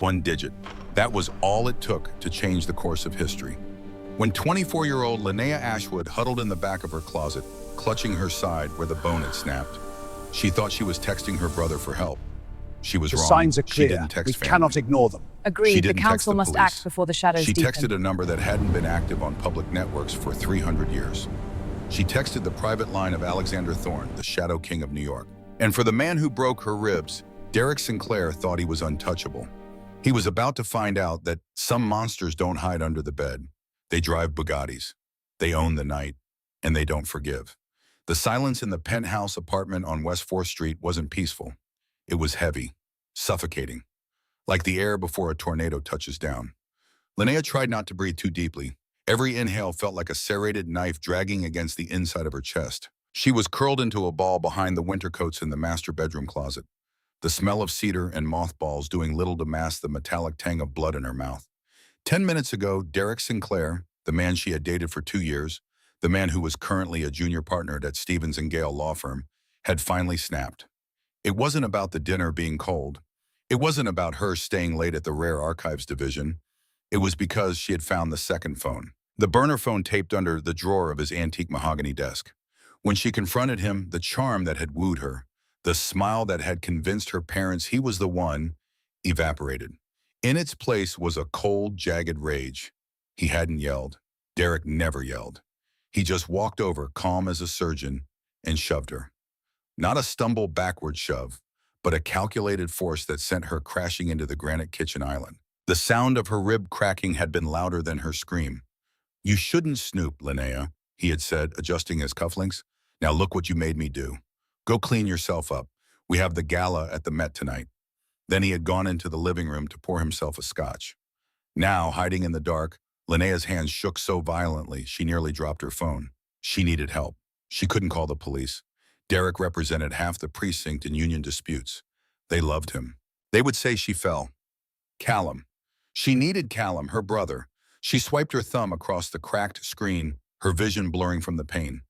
One digit. That was all it took to change the course of history. When 24-year-old Linnea Ashwood huddled in the back of her closet, clutching her side where the bone had snapped, she thought she was texting her brother for help. She was wrong. The signs are She clear. didn't text We family. cannot ignore them. She Agreed. The didn't text council the must police. act before the shadows She deepen. texted a number that hadn't been active on public networks for 300 years. She texted the private line of Alexander Thorne, the Shadow King of New York. And for the man who broke her ribs, Derek Sinclair thought he was untouchable. He was about to find out that some monsters don't hide under the bed. They drive Bugattis. They own the night. And they don't forgive. The silence in the penthouse apartment on West 4th Street wasn't peaceful. It was heavy, suffocating, like the air before a tornado touches down. Linnea tried not to breathe too deeply. Every inhale felt like a serrated knife dragging against the inside of her chest. She was curled into a ball behind the winter coats in the master bedroom closet, the smell of cedar and mothballs doing little to mask the metallic tang of blood in her mouth. 10 minutes ago, Derek Sinclair, the man she had dated for 2 years, the man who was currently a junior partner at Stevens & Gale law firm, had finally snapped. It wasn't about the dinner being cold. It wasn't about her staying late at the Rare Archives division. It was because she had found the second phone, the burner phone taped under the drawer of his antique mahogany desk. When she confronted him, the charm that had wooed her, the smile that had convinced her parents he was the one, evaporated. In its place was a cold, jagged rage. He hadn't yelled. Derek never yelled. He just walked over, calm as a surgeon, and shoved her. Not a stumble backward shove, but a calculated force that sent her crashing into the granite kitchen island. The sound of her rib cracking had been louder than her scream. "You shouldn't snoop, Linnea," he had said, adjusting his cufflinks. "Now look what you made me do. Go clean yourself up. We have the gala at the Met tonight." Then he had gone into the living room to pour himself a scotch. Now, hiding in the dark, Linnea's hands shook so violently she nearly dropped her phone. She needed help. She couldn't call the police. Derek represented half the precinct in union disputes. They loved him. They would say she fell. Callum. She needed Callum, her brother. She swiped her thumb across the cracked screen, her vision blurring from the pain.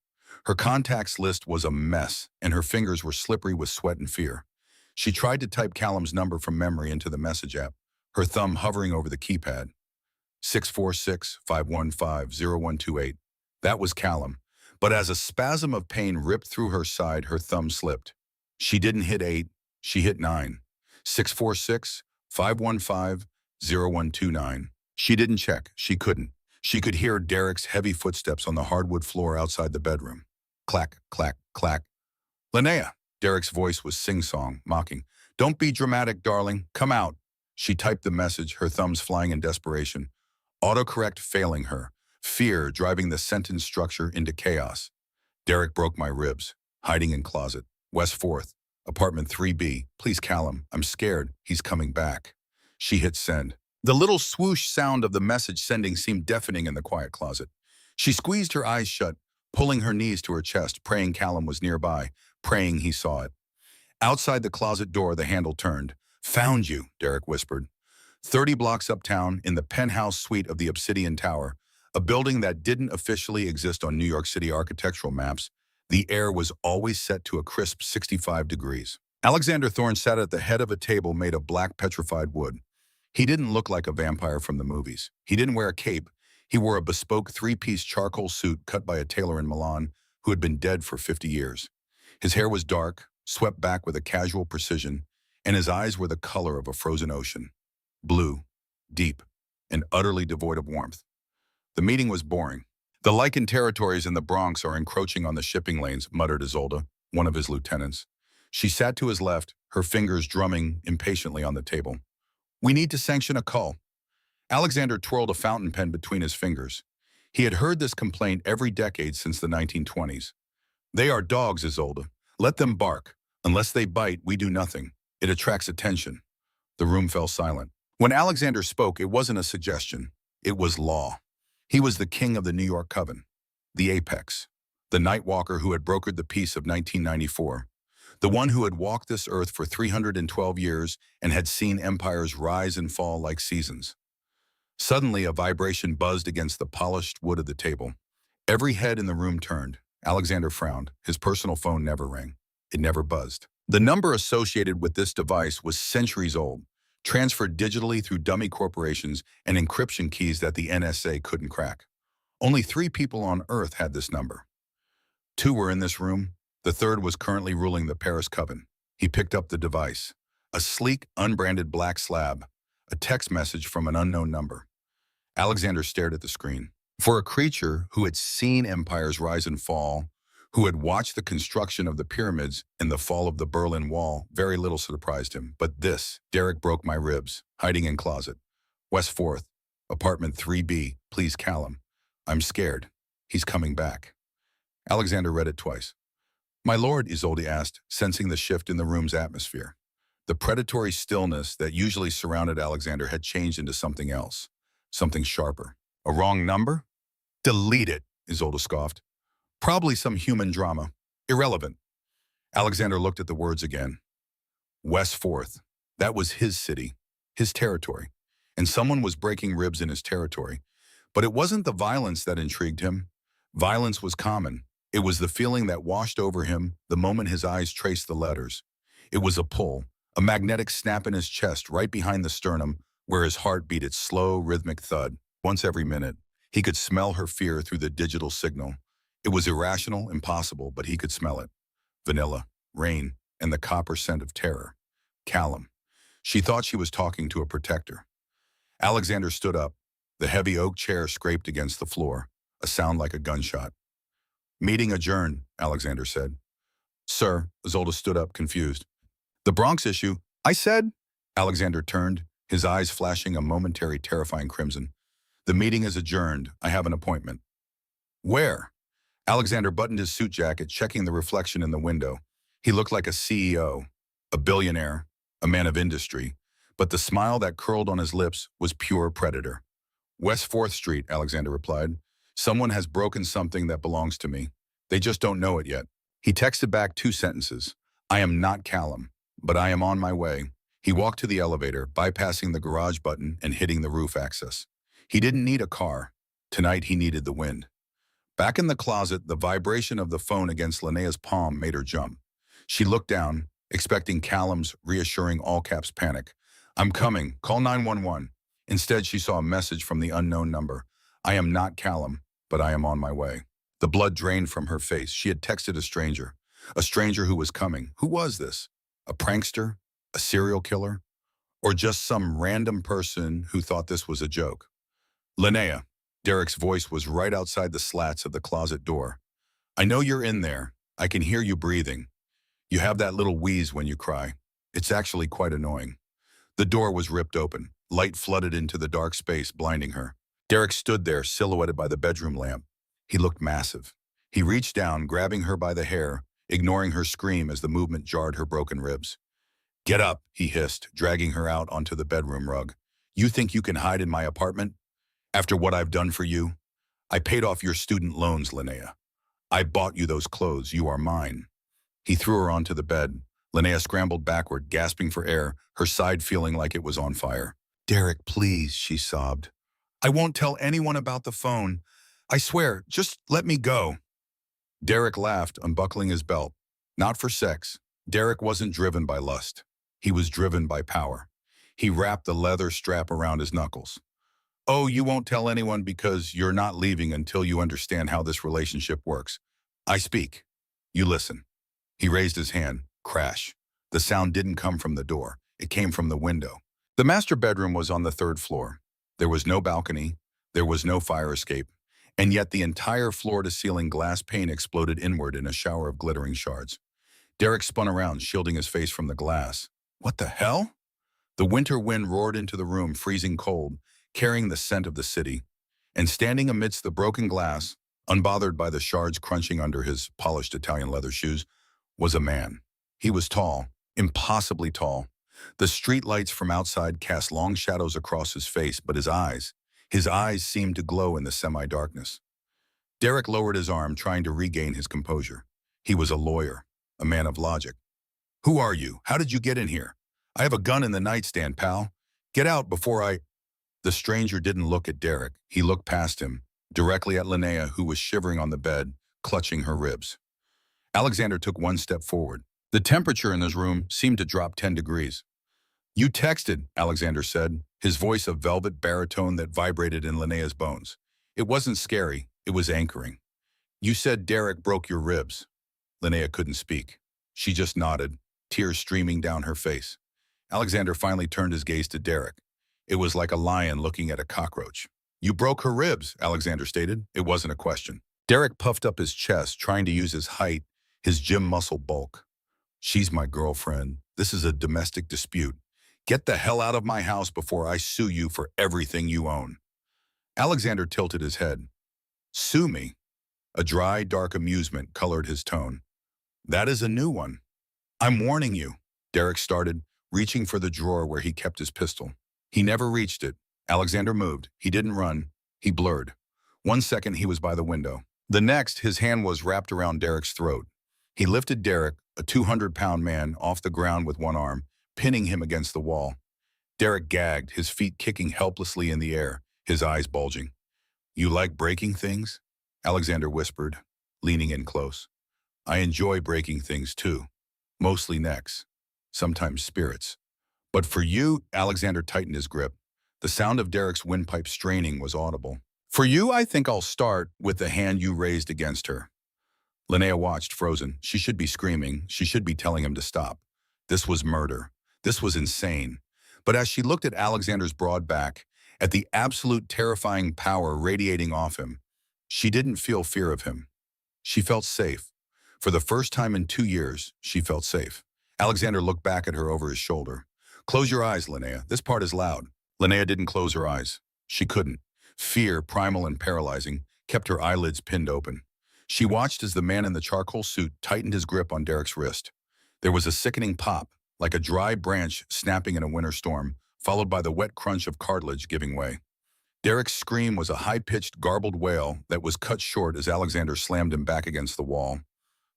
Her contacts list was a mess, and her fingers were slippery with sweat and fear. She tried to type Callum's number from memory into the message app, her thumb hovering over the keypad. 646-515-0128. That was Callum. But as a spasm of pain ripped through her side, her thumb slipped. She didn't hit 8, she hit 9. 646-515-0129. She didn't check, she couldn't. She could hear Derek's heavy footsteps on the hardwood floor outside the bedroom. Clack, clack, clack. "Linnea," Derek's voice was sing-song, mocking. "Don't be dramatic, darling. Come out." She typed the message, her thumbs flying in desperation. Autocorrect failing her. Fear driving the sentence structure into chaos. "Derek broke my ribs. Hiding in closet. West 4th. Apartment 3B. Please, Callum. I'm scared. He's coming back." She hit send. The little swoosh sound of the message sending seemed deafening in the quiet closet. She squeezed her eyes shut, pulling her knees to her chest, praying Callum was nearby, praying he saw it. Outside the closet door, the handle turned. "Found you," Derek whispered. 30 blocks uptown, in the penthouse suite of the Obsidian Tower, a building that didn't officially exist on New York City architectural maps, the air was always set to a crisp 65 degrees. Alexander Thorne sat at the head of a table made of black petrified wood. He didn't look like a vampire from the movies. He didn't wear a cape. He wore a bespoke 3-piece charcoal suit cut by a tailor in Milan who had been dead for 50 years. His hair was dark, swept back with a casual precision, and his eyes were the color of a frozen ocean. Blue, deep, and utterly devoid of warmth. The meeting was boring. "The lichen territories in the Bronx are encroaching on the shipping lanes," muttered Isolde, one of his lieutenants. She sat to his left, her fingers drumming impatiently on the table. "We need to sanction a cull." Alexander twirled a fountain pen between his fingers. He had heard this complaint every decade since the 1920s. "They are dogs, Isolde. Let them bark. Unless they bite, we do nothing. It attracts attention." The room fell silent. When Alexander spoke, it wasn't a suggestion. It was law. He was the king of the New York Coven, the apex, the night walker who had brokered the peace of 1994, the one who had walked this earth for 312 years and had seen empires rise and fall like seasons. Suddenly, a vibration buzzed against the polished wood of the table. Every head in the room turned. Alexander frowned. His personal phone never rang. It never buzzed. The number associated with this device was centuries old, transferred digitally through dummy corporations and encryption keys that the NSA couldn't crack. Only 3 people on Earth had this number. 2 were in this room. The third was currently ruling the Paris Coven. He picked up the device. A sleek, unbranded black slab. A text message from an unknown number. Alexander stared at the screen. For a creature who had seen empires rise and fall, who had watched the construction of the pyramids and the fall of the Berlin Wall, very little surprised him. But this, Derek broke my ribs, hiding in closet. West 4th, apartment 3B, please Callum. I'm scared. He's coming back. Alexander read it twice. My lord, Isolde asked, sensing the shift in the room's atmosphere. The predatory stillness that usually surrounded Alexander had changed into something else, something sharper. A wrong number? Delete it, Isolde scoffed. Probably some human drama. Irrelevant. Alexander looked at the words again. West 4th. That was his city, his territory. And someone was breaking ribs in his territory. But it wasn't the violence that intrigued him. Violence was common. It was the feeling that washed over him the moment his eyes traced the letters. It was a pull, a magnetic snap in his chest right behind the sternum where his heart beat its slow, rhythmic thud. Once every minute, he could smell her fear through the digital signal. It was irrational, impossible, but he could smell it. Vanilla, rain, and the copper scent of terror. Callum. She thought she was talking to a protector. Alexander stood up. The heavy oak chair scraped against the floor, a sound like a gunshot. Meeting adjourned, Alexander said. Sir, Isolde stood up, confused. The Bronx issue, I said? Alexander turned, his eyes flashing a momentary terrifying crimson. The meeting is adjourned. I have an appointment. Where? Alexander buttoned his suit jacket, checking the reflection in the window. He looked like a CEO, a billionaire, a man of industry, but the smile that curled on his lips was pure predator. West 4th Street, Alexander replied. Someone has broken something that belongs to me. They just don't know it yet. He texted back 2 sentences. I am not Callum, but I am on my way. He walked to the elevator, bypassing the garage button and hitting the roof access. He didn't need a car. Tonight he needed the wind. Back in the closet, the vibration of the phone against Linnea's palm made her jump. She looked down, expecting Callum's reassuring all-caps panic. I'm coming. Call 911. Instead, she saw a message from the unknown number. I am not Callum, but I am on my way. The blood drained from her face. She had texted a stranger who was coming. Who was this? A prankster? A serial killer? Or just some random person who thought this was a joke? Linnea. Derek's voice was right outside the slats of the closet door. I know you're in there. I can hear you breathing. You have that little wheeze when you cry. It's actually quite annoying. The door was ripped open. Light flooded into the dark space, blinding her. Derek stood there, silhouetted by the bedroom lamp. He looked massive. He reached down, grabbing her by the hair, ignoring her scream as the movement jarred her broken ribs. Get up, he hissed, dragging her out onto the bedroom rug. You think you can hide in my apartment? After what I've done for you? I paid off your student loans, Linnea. I bought you those clothes. You are mine. He threw her onto the bed. Linnea scrambled backward, gasping for air, her side feeling like it was on fire. Derek, please, she sobbed. I won't tell anyone about the phone. I swear, just let me go. Derek laughed, unbuckling his belt. Not for sex. Derek wasn't driven by lust. He was driven by power. He wrapped the leather strap around his knuckles. Oh, you won't tell anyone because you're not leaving until you understand how this relationship works. I speak. You listen. He raised his hand. Crash. The sound didn't come from the door. It came from the window. The master bedroom was on the 3rd floor. There was no balcony. There was no fire escape. And yet the entire floor-to-ceiling glass pane exploded inward in a shower of glittering shards. Derek spun around, shielding his face from the glass. What the hell? The winter wind roared into the room, freezing cold, carrying the scent of the city. And standing amidst the broken glass, unbothered by the shards crunching under his polished Italian leather shoes, was a man. He was tall, impossibly tall. The street lights from outside cast long shadows across his face, but his eyes seemed to glow in the semi-darkness. Derek lowered his arm, trying to regain his composure. He was a lawyer, a man of logic. Who are you? How did you get in here? I have a gun in the nightstand, pal. Get out before I... The stranger didn't look at Derek. He looked past him, directly at Linnea, who was shivering on the bed, clutching her ribs. Alexander took one step forward. The temperature in this room seemed to drop 10 degrees. You texted, Alexander said, his voice a velvet baritone that vibrated in Linnea's bones. It wasn't scary, it was anchoring. You said Derek broke your ribs. Linnea couldn't speak. She just nodded, tears streaming down her face. Alexander finally turned his gaze to Derek. It was like a lion looking at a cockroach. You broke her ribs, Alexander stated. It wasn't a question. Derek puffed up his chest, trying to use his height, his gym muscle bulk. She's my girlfriend. This is a domestic dispute. Get the hell out of my house before I sue you for everything you own. Alexander tilted his head. Sue me? A dry, dark amusement colored his tone. That is a new one. I'm warning you. Derek started, reaching for the drawer where he kept his pistol. He never reached it. Alexander moved. He didn't run. He blurred. 1 second, he was by the window. The next, his hand was wrapped around Derek's throat. He lifted Derek, a 200-pound man, off the ground with one arm, pinning him against the wall. Derek gagged, his feet kicking helplessly in the air, his eyes bulging. You like breaking things? Alexander whispered, leaning in close. I enjoy breaking things too. Mostly necks. Sometimes spirits. But for you, Alexander tightened his grip. The sound of Derek's windpipe straining was audible. For you, I think I'll start with the hand you raised against her. Linnea watched, frozen. She should be screaming. She should be telling him to stop. This was murder. This was insane. But as she looked at Alexander's broad back, at the absolute terrifying power radiating off him, she didn't feel fear of him. She felt safe. For the first time in 2 years, she felt safe. Alexander looked back at her over his shoulder. Close your eyes, Linnea. This part is loud. Linnea didn't close her eyes. She couldn't. Fear, primal and paralyzing, kept her eyelids pinned open. She watched as the man in the charcoal suit tightened his grip on Derek's wrist. There was a sickening pop, like a dry branch snapping in a winter storm, followed by the wet crunch of cartilage giving way. Derek's scream was a high-pitched, garbled wail that was cut short as Alexander slammed him back against the wall.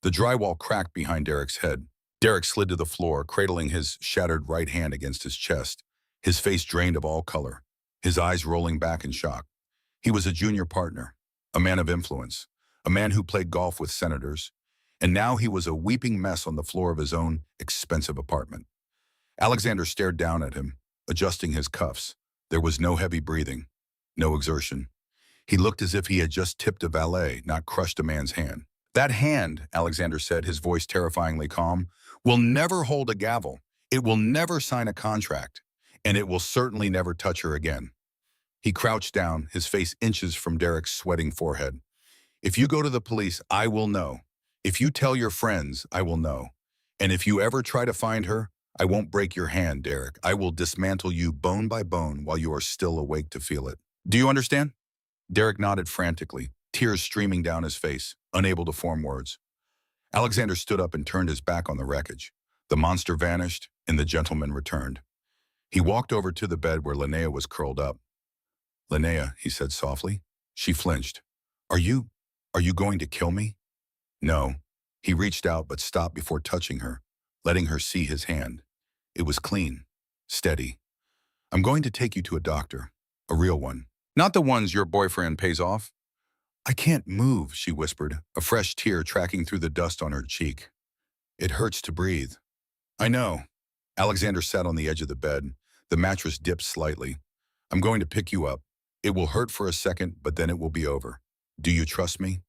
The drywall cracked behind Derek's head. Derek slid to the floor, cradling his shattered right hand against his chest, his face drained of all color, his eyes rolling back in shock. He was a junior partner, a man of influence, a man who played golf with senators, and now he was a weeping mess on the floor of his own expensive apartment. Alexander stared down at him, adjusting his cuffs. There was no heavy breathing, no exertion. He looked as if he had just tipped a valet, not crushed a man's hand. That hand, Alexander said, his voice terrifyingly calm, will never hold a gavel. It will never sign a contract, and it will certainly never touch her again. He crouched down, his face inches from Derek's sweating forehead. If you go to the police, I will know. If you tell your friends, I will know. And if you ever try to find her, I won't break your hand, Derek. I will dismantle you bone by bone while you are still awake to feel it. Do you understand? Derek nodded frantically, tears streaming down his face, unable to form words. Alexander stood up and turned his back on the wreckage. The monster vanished, and the gentleman returned. He walked over to the bed where Linnea was curled up. Linnea, he said softly. She flinched. Are you going to kill me? No. He reached out but stopped before touching her, letting her see his hand. It was clean, steady. I'm going to take you to a doctor, a real one. Not the ones your boyfriend pays off. I can't move, she whispered, a fresh tear tracking through the dust on her cheek. It hurts to breathe. I know. Alexander sat on the edge of the bed. The mattress dipped slightly. I'm going to pick you up. It will hurt for a second, but then it will be over. Do you trust me?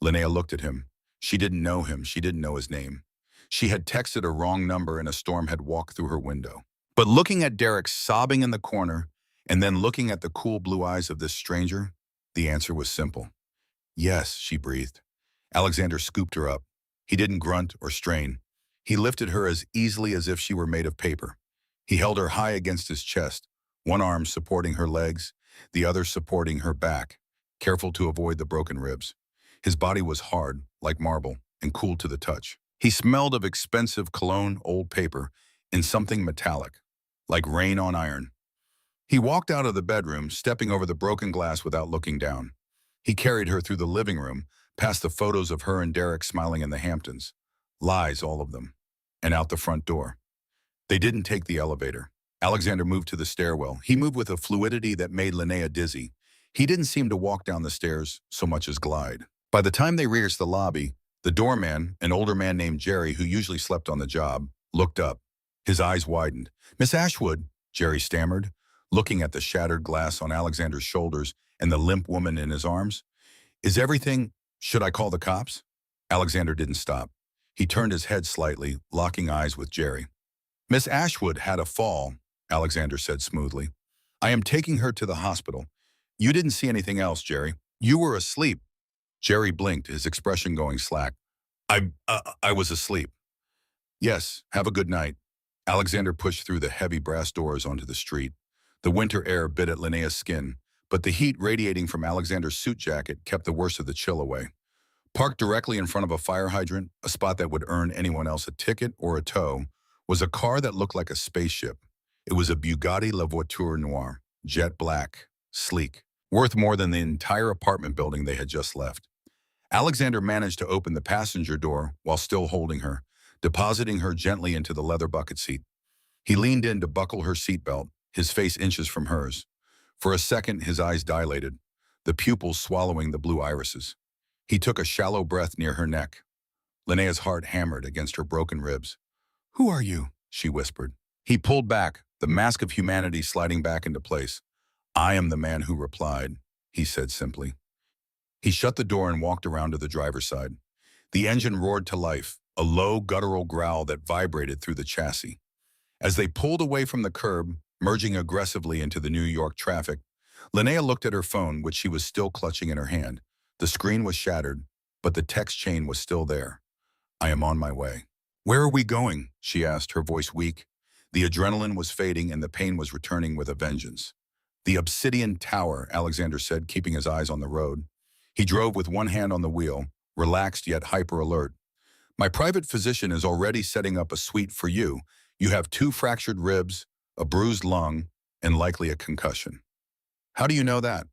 Linnea looked at him. She didn't know him. She didn't know his name. She had texted a wrong number and a storm had walked through her window. But looking at Derek sobbing in the corner and then looking at the cool blue eyes of this stranger, the answer was simple. Yes, she breathed. Alexander scooped her up. He didn't grunt or strain. He lifted her as easily as if she were made of paper. He held her high against his chest, one arm supporting her legs, the other supporting her back, careful to avoid the broken ribs. His body was hard, like marble, and cool to the touch. He smelled of expensive cologne, old paper, and something metallic, like rain on iron. He walked out of the bedroom, stepping over the broken glass without looking down. He carried her through the living room, past the photos of her and Derek smiling in the Hamptons. Lies, all of them. And out the front door. They didn't take the elevator. Alexander moved to the stairwell. He moved with a fluidity that made Linnea dizzy. He didn't seem to walk down the stairs so much as glide. By the time they reached the lobby, the doorman, an older man named Jerry who usually slept on the job, looked up. His eyes widened. Miss Ashwood, Jerry stammered, looking at the shattered glass on Alexander's shoulders and the limp woman in his arms. Is everything... Should I call the cops? Alexander didn't stop. He turned his head slightly, locking eyes with Jerry. Miss Ashwood had a fall, Alexander said smoothly. I am taking her to the hospital. You didn't see anything else, Jerry. You were asleep. Jerry blinked, his expression going slack. I was asleep. Yes, have a good night. Alexander pushed through the heavy brass doors onto the street. The winter air bit at Linnea's skin, but the heat radiating from Alexander's suit jacket kept the worst of the chill away. Parked directly in front of a fire hydrant, a spot that would earn anyone else a ticket or a tow, was a car that looked like a spaceship. It was a Bugatti La Voiture Noire, jet black, sleek, worth more than the entire apartment building they had just left. Alexander managed to open the passenger door while still holding her, depositing her gently into the leather bucket seat. He leaned in to buckle her seatbelt, his face inches from hers. For a second, his eyes dilated, the pupils swallowing the blue irises. He took a shallow breath near her neck. Linnea's heart hammered against her broken ribs. Who are you? She whispered. He pulled back, the mask of humanity sliding back into place. I am the man who replied, he said simply. He shut the door and walked around to the driver's side. The engine roared to life, a low guttural growl that vibrated through the chassis. As they pulled away from the curb, merging aggressively into the New York traffic, Linnea looked at her phone, which she was still clutching in her hand. The screen was shattered, but the text chain was still there. I am on my way. Where are we going? She asked, her voice weak. The adrenaline was fading and the pain was returning with a vengeance. The Obsidian Tower, Alexander said, keeping his eyes on the road. He drove with one hand on the wheel, relaxed yet hyper-alert. My private physician is already setting up a suite for you. You have 2 fractured ribs, a bruised lung, and likely a concussion. How do you know that?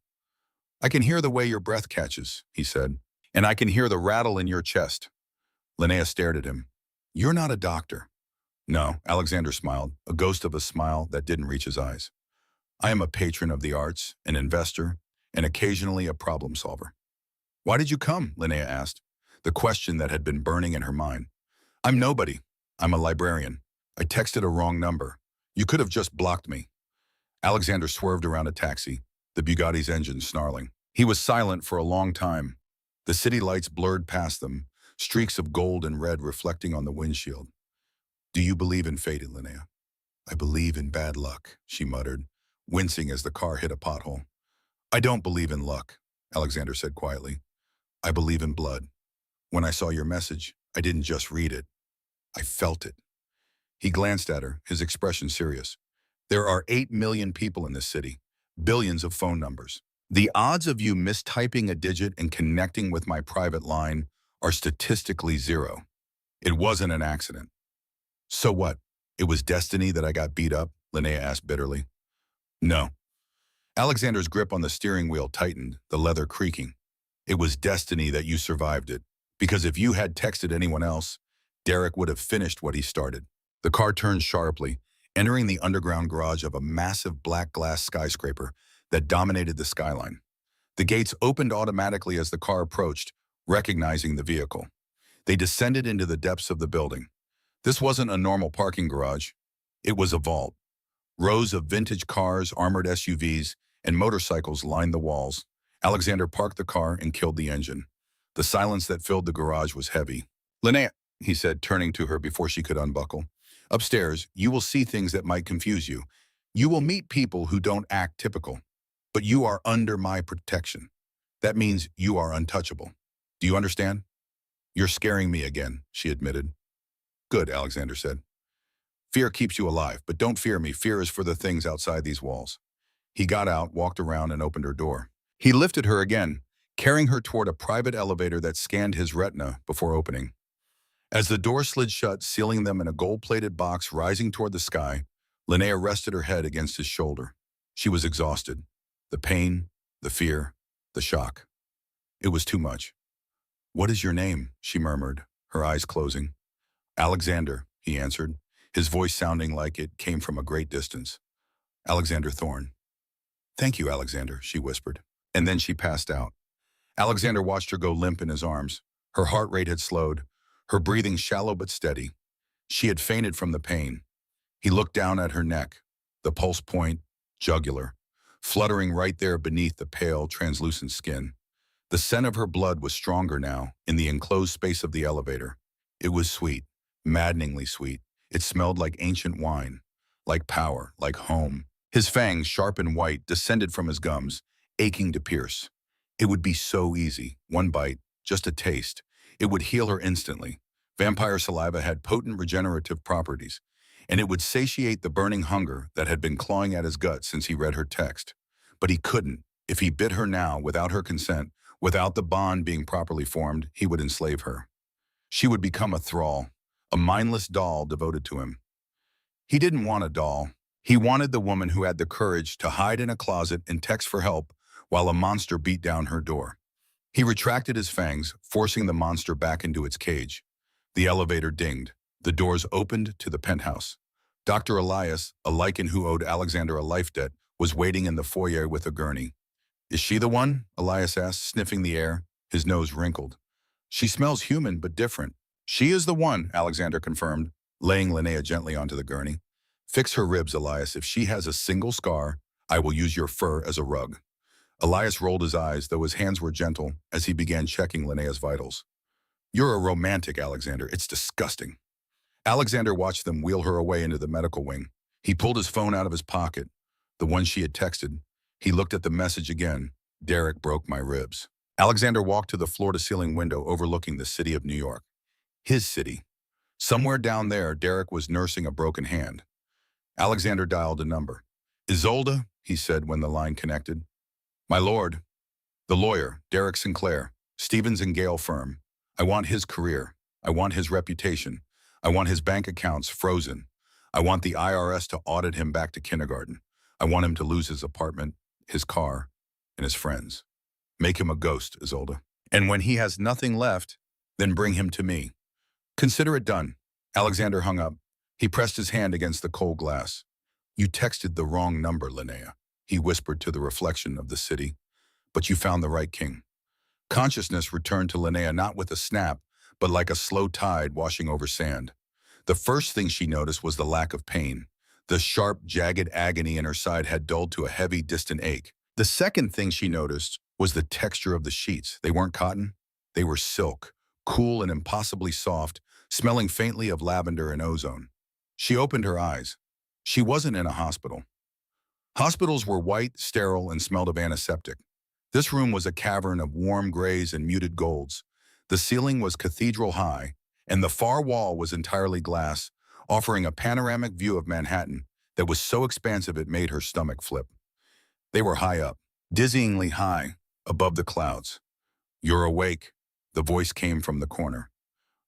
I can hear the way your breath catches, he said, and I can hear the rattle in your chest. Linnea stared at him. You're not a doctor. No, Alexander smiled, a ghost of a smile that didn't reach his eyes. I am a patron of the arts, an investor, and occasionally a problem solver. Why did you come? Linnea asked, the question that had been burning in her mind. I'm nobody. I'm a librarian. I texted a wrong number. You could have just blocked me. Alexander swerved around a taxi, the Bugatti's engine snarling. He was silent for a long time. The city lights blurred past them, streaks of gold and red reflecting on the windshield. Do you believe in fate, Linnea? I believe in bad luck, she muttered, wincing as the car hit a pothole. I don't believe in luck, Alexander said quietly. I believe in blood. When I saw your message, I didn't just read it. I felt it. He glanced at her, his expression serious. There are 8 million people in this city, billions of phone numbers. The odds of you mistyping a digit and connecting with my private line are statistically 0. It wasn't an accident. So what? It was destiny that I got beat up? Linnea asked bitterly. No. Alexander's grip on the steering wheel tightened, the leather creaking. It was destiny that you survived it, because if you had texted anyone else, Derek would have finished what he started. The car turned sharply, entering the underground garage of a massive black glass skyscraper that dominated the skyline. The gates opened automatically as the car approached, recognizing the vehicle. They descended into the depths of the building. This wasn't a normal parking garage. It was a vault. Rows of vintage cars, armored SUVs, and motorcycles lined the walls. Alexander parked the car and killed the engine. The silence that filled the garage was heavy. Linnea, he said, turning to her before she could unbuckle. Upstairs, you will see things that might confuse you. You will meet people who don't act typical. But you are under my protection. That means you are untouchable. Do you understand? You're scaring me again, she admitted. Good, Alexander said. Fear keeps you alive, but don't fear me. Fear is for the things outside these walls. He got out, walked around, and opened her door. He lifted her again, carrying her toward a private elevator that scanned his retina before opening. As the door slid shut, sealing them in a gold-plated box rising toward the sky, Linnea rested her head against his shoulder. She was exhausted. The pain, the fear, the shock. It was too much. What is your name? She murmured, her eyes closing. Alexander, he answered, his voice sounding like it came from a great distance. Alexander Thorne. Thank you, Alexander, she whispered, and then she passed out. Alexander watched her go limp in his arms. Her heart rate had slowed, her breathing shallow but steady. She had fainted from the pain. He looked down at her neck, the pulse point, jugular, fluttering right there beneath the pale, translucent skin. The scent of her blood was stronger now, in the enclosed space of the elevator. It was sweet, maddeningly sweet. It smelled like ancient wine, like power, like home. His fangs, sharp and white, descended from his gums, aching to pierce. It would be so easy. One bite, just a taste. It would heal her instantly. Vampire saliva had potent regenerative properties, and it would satiate the burning hunger that had been clawing at his gut since he read her text. But he couldn't. If he bit her now, without her consent, without the bond being properly formed, he would enslave her. She would become a thrall, a mindless doll devoted to him. He didn't want a doll. He wanted the woman who had the courage to hide in a closet and text for help while a monster beat down her door. He retracted his fangs, forcing the monster back into its cage. The elevator dinged. The doors opened to the penthouse. Dr. Elias, a lichen who owed Alexander a life debt, was waiting in the foyer with a gurney. "Is she the one?" Elias asked, sniffing the air. His nose wrinkled. "She smells human, but different." "She is the one," Alexander confirmed, laying Linnea gently onto the gurney. "Fix her ribs, Elias. If she has a single scar, I will use your fur as a rug." Elias rolled his eyes, though his hands were gentle, as he began checking Linnea's vitals. "You're a romantic, Alexander. It's disgusting." Alexander watched them wheel her away into the medical wing. He pulled his phone out of his pocket, the one she had texted. He looked at the message again. "Derek broke my ribs." Alexander walked to the floor-to-ceiling window overlooking the city of New York. His city. Somewhere down there, Derek was nursing a broken hand. Alexander dialed a number. "Isolde," he said when the line connected. "My lord, the lawyer, Derek Sinclair, Stevens and Gale firm. I want his career. I want his reputation. I want his bank accounts frozen. I want the IRS to audit him back to kindergarten. I want him to lose his apartment, his car, and his friends. Make him a ghost, Isolde. And when he has nothing left, then bring him to me. Consider it done." Alexander hung up. He pressed his hand against the cold glass. "You texted the wrong number, Linnea," he whispered to the reflection of the city. "But you found the right king." Consciousness returned to Linnea not with a snap, but like a slow tide washing over sand. The first thing she noticed was the lack of pain. The sharp, jagged agony in her side had dulled to a heavy, distant ache. The second thing she noticed was the texture of the sheets. They weren't cotton. They were silk, cool and impossibly soft, smelling faintly of lavender and ozone. She opened her eyes. She wasn't in a hospital. Hospitals were white, sterile, and smelled of antiseptic. This room was a cavern of warm grays and muted golds. The ceiling was cathedral high, and the far wall was entirely glass, offering a panoramic view of Manhattan that was so expansive it made her stomach flip. They were high up, dizzyingly high, above the clouds. "You're awake," the voice came from the corner.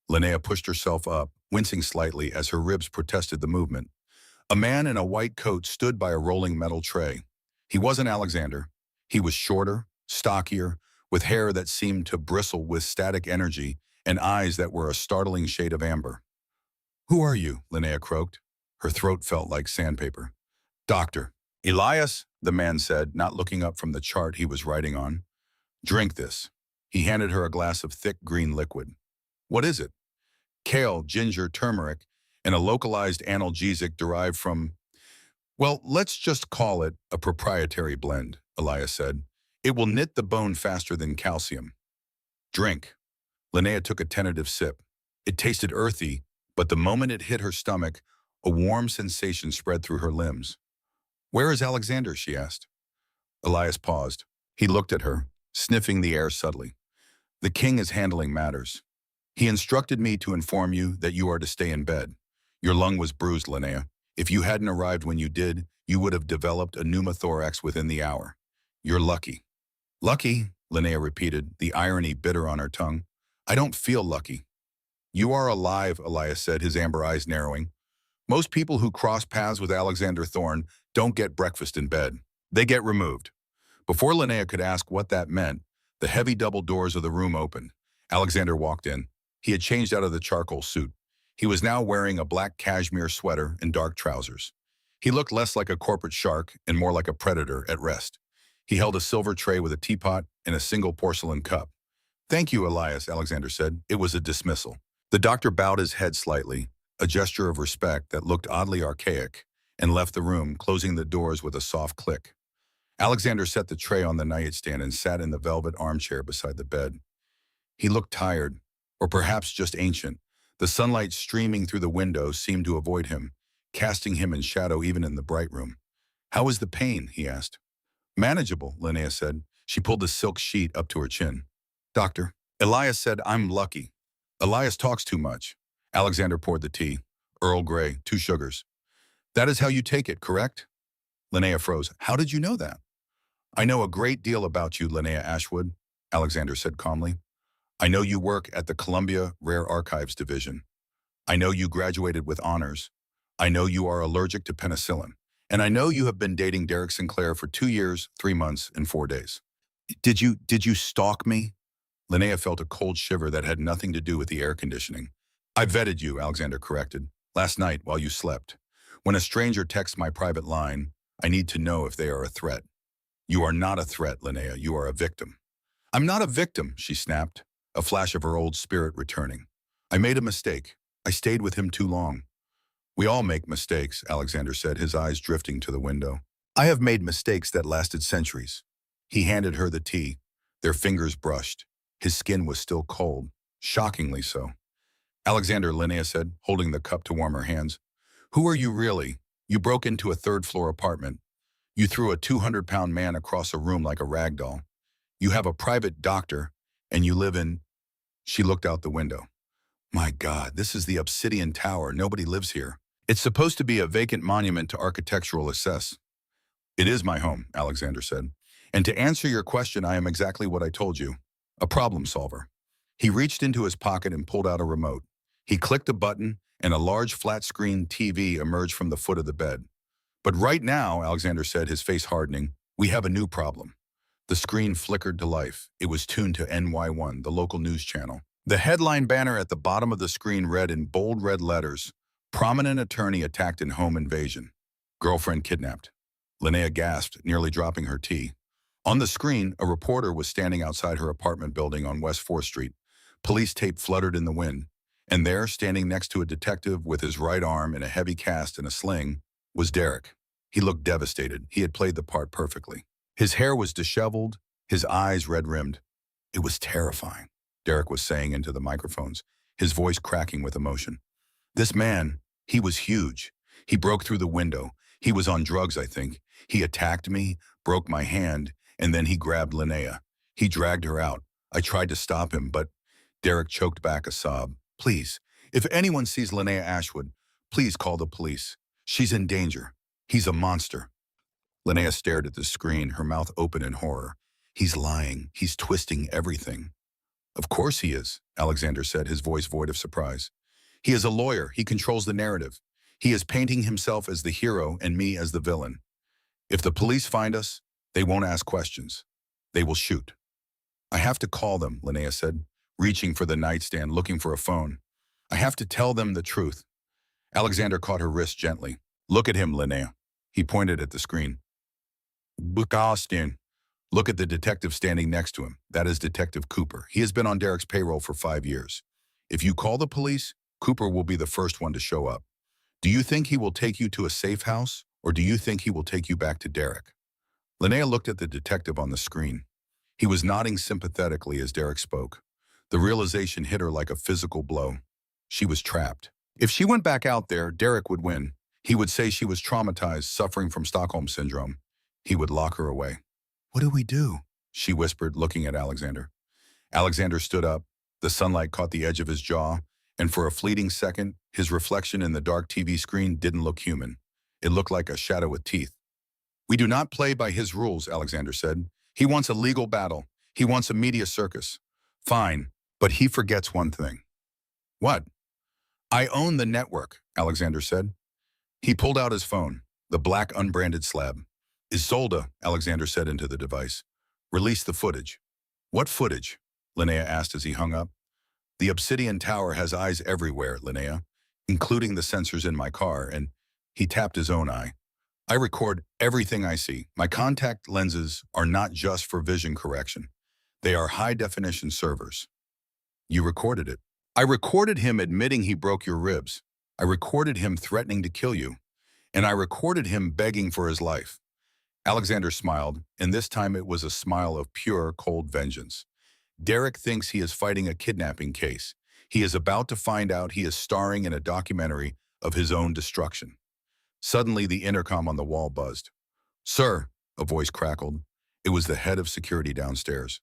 Linnea pushed herself up, wincing slightly as her ribs protested the movement. A man in a white coat stood by a rolling metal tray. He wasn't Alexander. He was shorter, stockier, with hair that seemed to bristle with static energy and eyes that were a startling shade of amber. "Who are you?" Linnea croaked. Her throat felt like sandpaper. "Doctor." "Elias," the man said, not looking up from the chart he was writing on. "Drink this." He handed her a glass of thick green liquid. "What is it?" "Kale, ginger, turmeric, and a localized analgesic derived from, well, let's just call it a proprietary blend," Elias said. "It will knit the bone faster than calcium." "Drink." Linnea took a tentative sip. It tasted earthy, but the moment it hit her stomach, a warm sensation spread through her limbs. "Where is Alexander?" she asked. Elias paused. He looked at her, sniffing the air subtly. "The king is handling matters. He instructed me to inform you that you are to stay in bed. Your lung was bruised, Linnea. If you hadn't arrived when you did, you would have developed a pneumothorax within the hour. You're lucky." "Lucky?" Linnea repeated, the irony bitter on her tongue. "I don't feel lucky." "You are alive," Elias said, his amber eyes narrowing. "Most people who cross paths with Alexander Thorne don't get breakfast in bed. They get removed." Before Linnea could ask what that meant, the heavy double doors of the room opened. Alexander walked in. He had changed out of the charcoal suit. He was now wearing a black cashmere sweater and dark trousers. He looked less like a corporate shark and more like a predator at rest. He held a silver tray with a teapot and a single porcelain cup. "Thank you, Elias," Alexander said. It was a dismissal. The doctor bowed his head slightly, a gesture of respect that looked oddly archaic, and left the room, closing the doors with a soft click. Alexander set the tray on the nightstand and sat in the velvet armchair beside the bed. He looked tired, or perhaps just ancient. The sunlight streaming through the window seemed to avoid him, casting him in shadow even in the bright room. "How is the pain?" he asked. "Manageable," Linnea said. She pulled the silk sheet up to her chin. "Doctor." Elias said, "I'm lucky." "Elias talks too much." Alexander poured the tea. Earl Grey, 2 sugars. "That is how you take it, correct?" Linnea froze. "How did you know that?" "I know a great deal about you, Linnea Ashwood," Alexander said calmly. "I know you work at the Columbia Rare Archives Division. I know you graduated with honors. I know you are allergic to penicillin. And I know you have been dating Derek Sinclair for 2 years, 3 months, and 4 days. Did you stalk me?" Linnea felt a cold shiver that had nothing to do with the air conditioning. "I vetted you," Alexander corrected, "last night while you slept. When a stranger texts my private line, I need to know if they are a threat." "You are not a threat, Linnea. You are a victim." "I'm not a victim," she snapped, a flash of her old spirit returning. "I made a mistake. I stayed with him too long." "We all make mistakes," Alexander said, his eyes drifting to the window. "I have made mistakes that lasted centuries." He handed her the tea. Their fingers brushed. His skin was still cold, shockingly so. "Alexander," Linnea said, holding the cup to warm her hands. "Who are you really? You broke into a 3rd-floor apartment. You threw a 200-pound man across a room like a rag doll. You have a private doctor, and you live in—" She looked out the window. "My God, this is the Obsidian Tower. Nobody lives here. It's supposed to be a vacant monument to architectural excess." "It is my home," Alexander said. "And to answer your question, I am exactly what I told you. A problem solver." He reached into his pocket and pulled out a remote. He clicked a button, and a large flat-screen TV emerged from the foot of the bed. "But right now," Alexander said, his face hardening, "we have a new problem." The screen flickered to life. It was tuned to NY1, the local news channel. The headline banner at the bottom of the screen read in bold red letters, "Prominent attorney attacked in home invasion. Girlfriend kidnapped." Linnea gasped, nearly dropping her tea. On the screen, a reporter was standing outside her apartment building on West 4th Street. Police tape fluttered in the wind. And there, standing next to a detective with his right arm in a heavy cast and a sling, was Derek. He looked devastated. He had played the part perfectly. His hair was disheveled, his eyes red-rimmed. "It was terrifying," Derek was saying into the microphones, his voice cracking with emotion. "This man, he was huge. He broke through the window. He was on drugs, I think. He attacked me, broke my hand, and then he grabbed Linnea. He dragged her out. I tried to stop him, but—" Derek choked back a sob. "Please, if anyone sees Linnea Ashwood, please call the police. She's in danger. He's a monster." Linnea stared at the screen, her mouth open in horror. "He's lying. He's twisting everything." "Of course he is," Alexander said, his voice void of surprise. "He is a lawyer. He controls the narrative. He is painting himself as the hero and me as the villain. If the police find us, they won't ask questions. They will shoot." "I have to call them," Linnea said, reaching for the nightstand, looking for a phone. "I have to tell them the truth." Alexander caught her wrist gently. "Look at him, Linnea." He pointed at the screen. "Bukastin." Look at the detective standing next to him. That is Detective Cooper. He has been on Derek's payroll for 5 years. If you call the police, Cooper will be the first one to show up. Do you think he will take you to a safe house, or do you think he will take you back to Derek? Linnea looked at the detective on the screen. He was nodding sympathetically as Derek spoke. The realization hit her like a physical blow. She was trapped. If she went back out there, Derek would win. He would say she was traumatized, suffering from Stockholm Syndrome. He would lock her away. "What do we do?" she whispered, looking at Alexander. Alexander stood up. The sunlight caught the edge of his jaw, and for a fleeting second, his reflection in the dark TV screen didn't look human. It looked like a shadow with teeth. "We do not play by his rules," Alexander said. "He wants a legal battle. He wants a media circus. Fine, but he forgets one thing." "What?" "I own the network," Alexander said. He pulled out his phone, the black unbranded slab. "Isolde," Alexander said into the device. "Release the footage." "What footage?" Linnea asked as he hung up. "The Obsidian Tower has eyes everywhere, Linnea, including the sensors in my car," and he tapped his own eye. "I record everything I see. My contact lenses are not just for vision correction. They are high-definition servers." "You recorded it." "I recorded him admitting he broke your ribs. I recorded him threatening to kill you, and I recorded him begging for his life." Alexander smiled, and this time it was a smile of pure, cold vengeance. Derek thinks he is fighting a kidnapping case. He is about to find out he is starring in a documentary of his own destruction. Suddenly, the intercom on the wall buzzed. "Sir," a voice crackled. It was the head of security downstairs.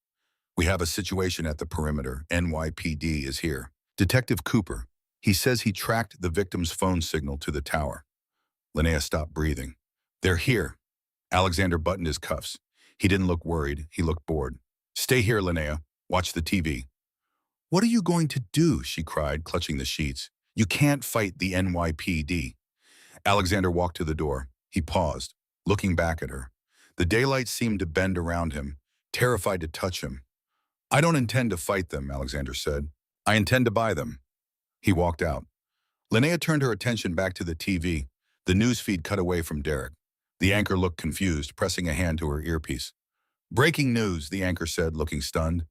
"We have a situation at the perimeter. NYPD is here. Detective Cooper. He says he tracked the victim's phone signal to the tower." Linnea stopped breathing. "They're here." Alexander buttoned his cuffs. He didn't look worried. He looked bored. "Stay here, Linnea. Watch the TV." "What are you going to do?" she cried, clutching the sheets. "You can't fight the NYPD." Alexander walked to the door. He paused, looking back at her. The daylight seemed to bend around him, terrified to touch him. "I don't intend to fight them," Alexander said. "I intend to buy them." He walked out. Linnea turned her attention back to the TV. The news feed cut away from Derek. The anchor looked confused, pressing a hand to her earpiece. "Breaking news," the anchor said, looking stunned.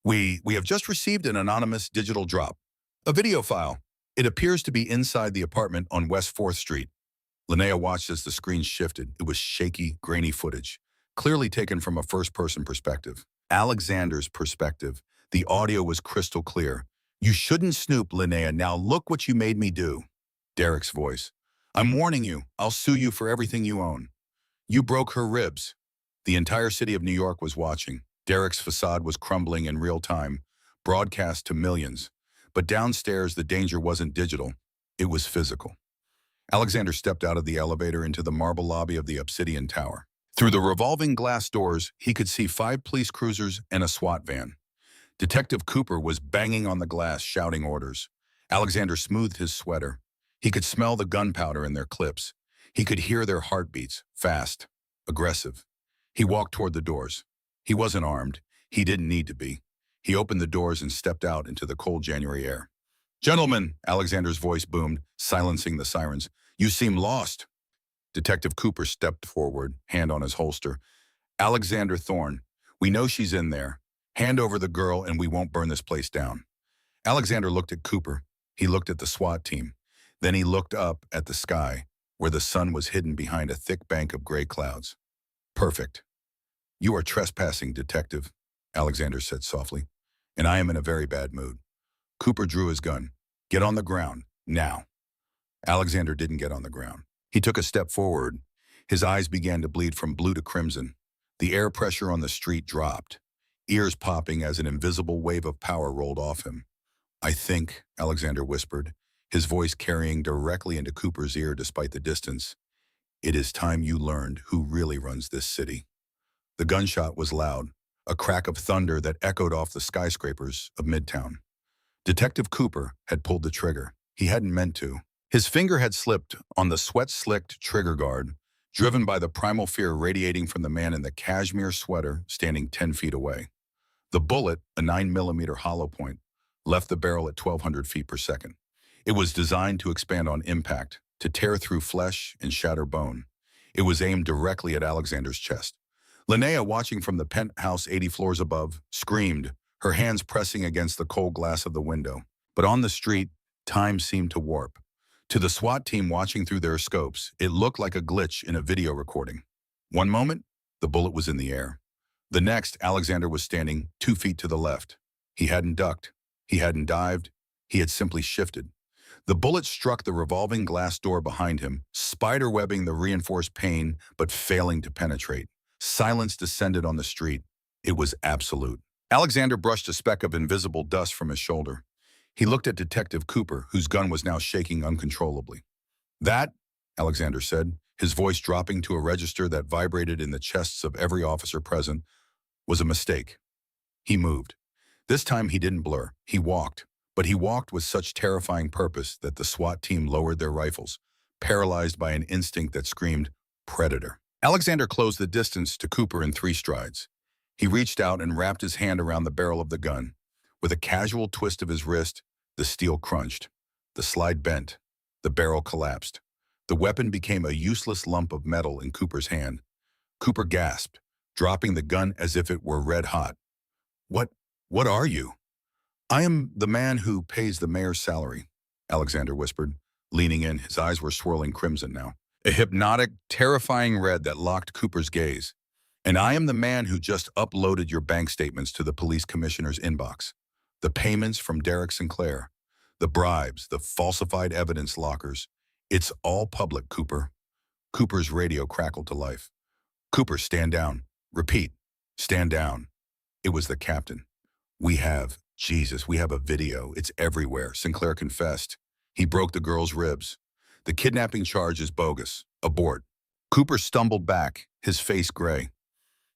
We have just received an anonymous digital drop. A video file. It appears to be inside the apartment on West 4th Street. Linnea watched as the screen shifted. It was shaky, grainy footage, clearly taken from a first-person perspective. Alexander's perspective. The audio was crystal clear. "You shouldn't snoop, Linnea. Now look what you made me do." Derek's voice. "I'm warning you. I'll sue you for everything you own. You broke her ribs." The entire city of New York was watching. Derek's facade was crumbling in real time, broadcast to millions. But downstairs, the danger wasn't digital. It was physical. Alexander stepped out of the elevator into the marble lobby of the Obsidian Tower. Through the revolving glass doors, he could see 5 police cruisers and a SWAT van. Detective Cooper was banging on the glass, shouting orders. Alexander smoothed his sweater. He could smell the gunpowder in their clips. He could hear their heartbeats, fast, aggressive. He walked toward the doors. He wasn't armed. He didn't need to be. He opened the doors and stepped out into the cold January air. "Gentlemen," Alexander's voice boomed, silencing the sirens. "You seem lost." Detective Cooper stepped forward, hand on his holster. "Alexander Thorne, we know she's in there. Hand over the girl and we won't burn this place down." Alexander looked at Cooper. He looked at the SWAT team. Then he looked up at the sky, where the sun was hidden behind a thick bank of gray clouds. "Perfect. You are trespassing, Detective," Alexander said softly, "and I am in a very bad mood." Cooper drew his gun. "Get on the ground, now." Alexander didn't get on the ground. He took a step forward. His eyes began to bleed from blue to crimson. The air pressure on the street dropped, ears popping as an invisible wave of power rolled off him. "I think," Alexander whispered, his voice carrying directly into Cooper's ear despite the distance, "it is time you learned who really runs this city." The gunshot was loud, a crack of thunder that echoed off the skyscrapers of Midtown. Detective Cooper had pulled the trigger. He hadn't meant to. His finger had slipped on the sweat-slicked trigger guard, driven by the primal fear radiating from the man in the cashmere sweater standing 10 feet away. The bullet, a 9mm hollow point, left the barrel at 1,200 feet per second. It was designed to expand on impact, to tear through flesh and shatter bone. It was aimed directly at Alexander's chest. Linnea, watching from the penthouse 80 floors above, screamed, her hands pressing against the cold glass of the window. But on the street, time seemed to warp. To the SWAT team watching through their scopes, it looked like a glitch in a video recording. One moment, the bullet was in the air. The next, Alexander was standing 2 feet to the left. He hadn't ducked. He hadn't dived. He had simply shifted. The bullet struck the revolving glass door behind him, spiderwebbing the reinforced pane, but failing to penetrate. Silence descended on the street. It was absolute. Alexander brushed a speck of invisible dust from his shoulder. He looked at Detective Cooper, whose gun was now shaking uncontrollably. "That," Alexander said, his voice dropping to a register that vibrated in the chests of every officer present, "was a mistake." He moved. This time he didn't blur. He walked. But he walked with such terrifying purpose that the SWAT team lowered their rifles, paralyzed by an instinct that screamed, "Predator." Alexander closed the distance to Cooper in 3 strides. He reached out and wrapped his hand around the barrel of the gun. With a casual twist of his wrist, the steel crunched. The slide bent. The barrel collapsed. The weapon became a useless lump of metal in Cooper's hand. Cooper gasped, dropping the gun as if it were red hot. What are you?" "I am the man who pays the mayor's salary," Alexander whispered. leaning in. His eyes were swirling crimson now. A hypnotic, terrifying red that locked Cooper's gaze. And I am the man who just uploaded your bank statements to the police commissioner's inbox. The payments from Derek Sinclair, the bribes, the falsified evidence lockers. It's all public, Cooper. Cooper's radio crackled to life. Cooper, stand down. Repeat, stand down. It was the captain. We have a video. It's everywhere, Sinclair confessed. He broke the girl's ribs. The kidnapping charge is bogus. Abort. Cooper stumbled back, his face gray.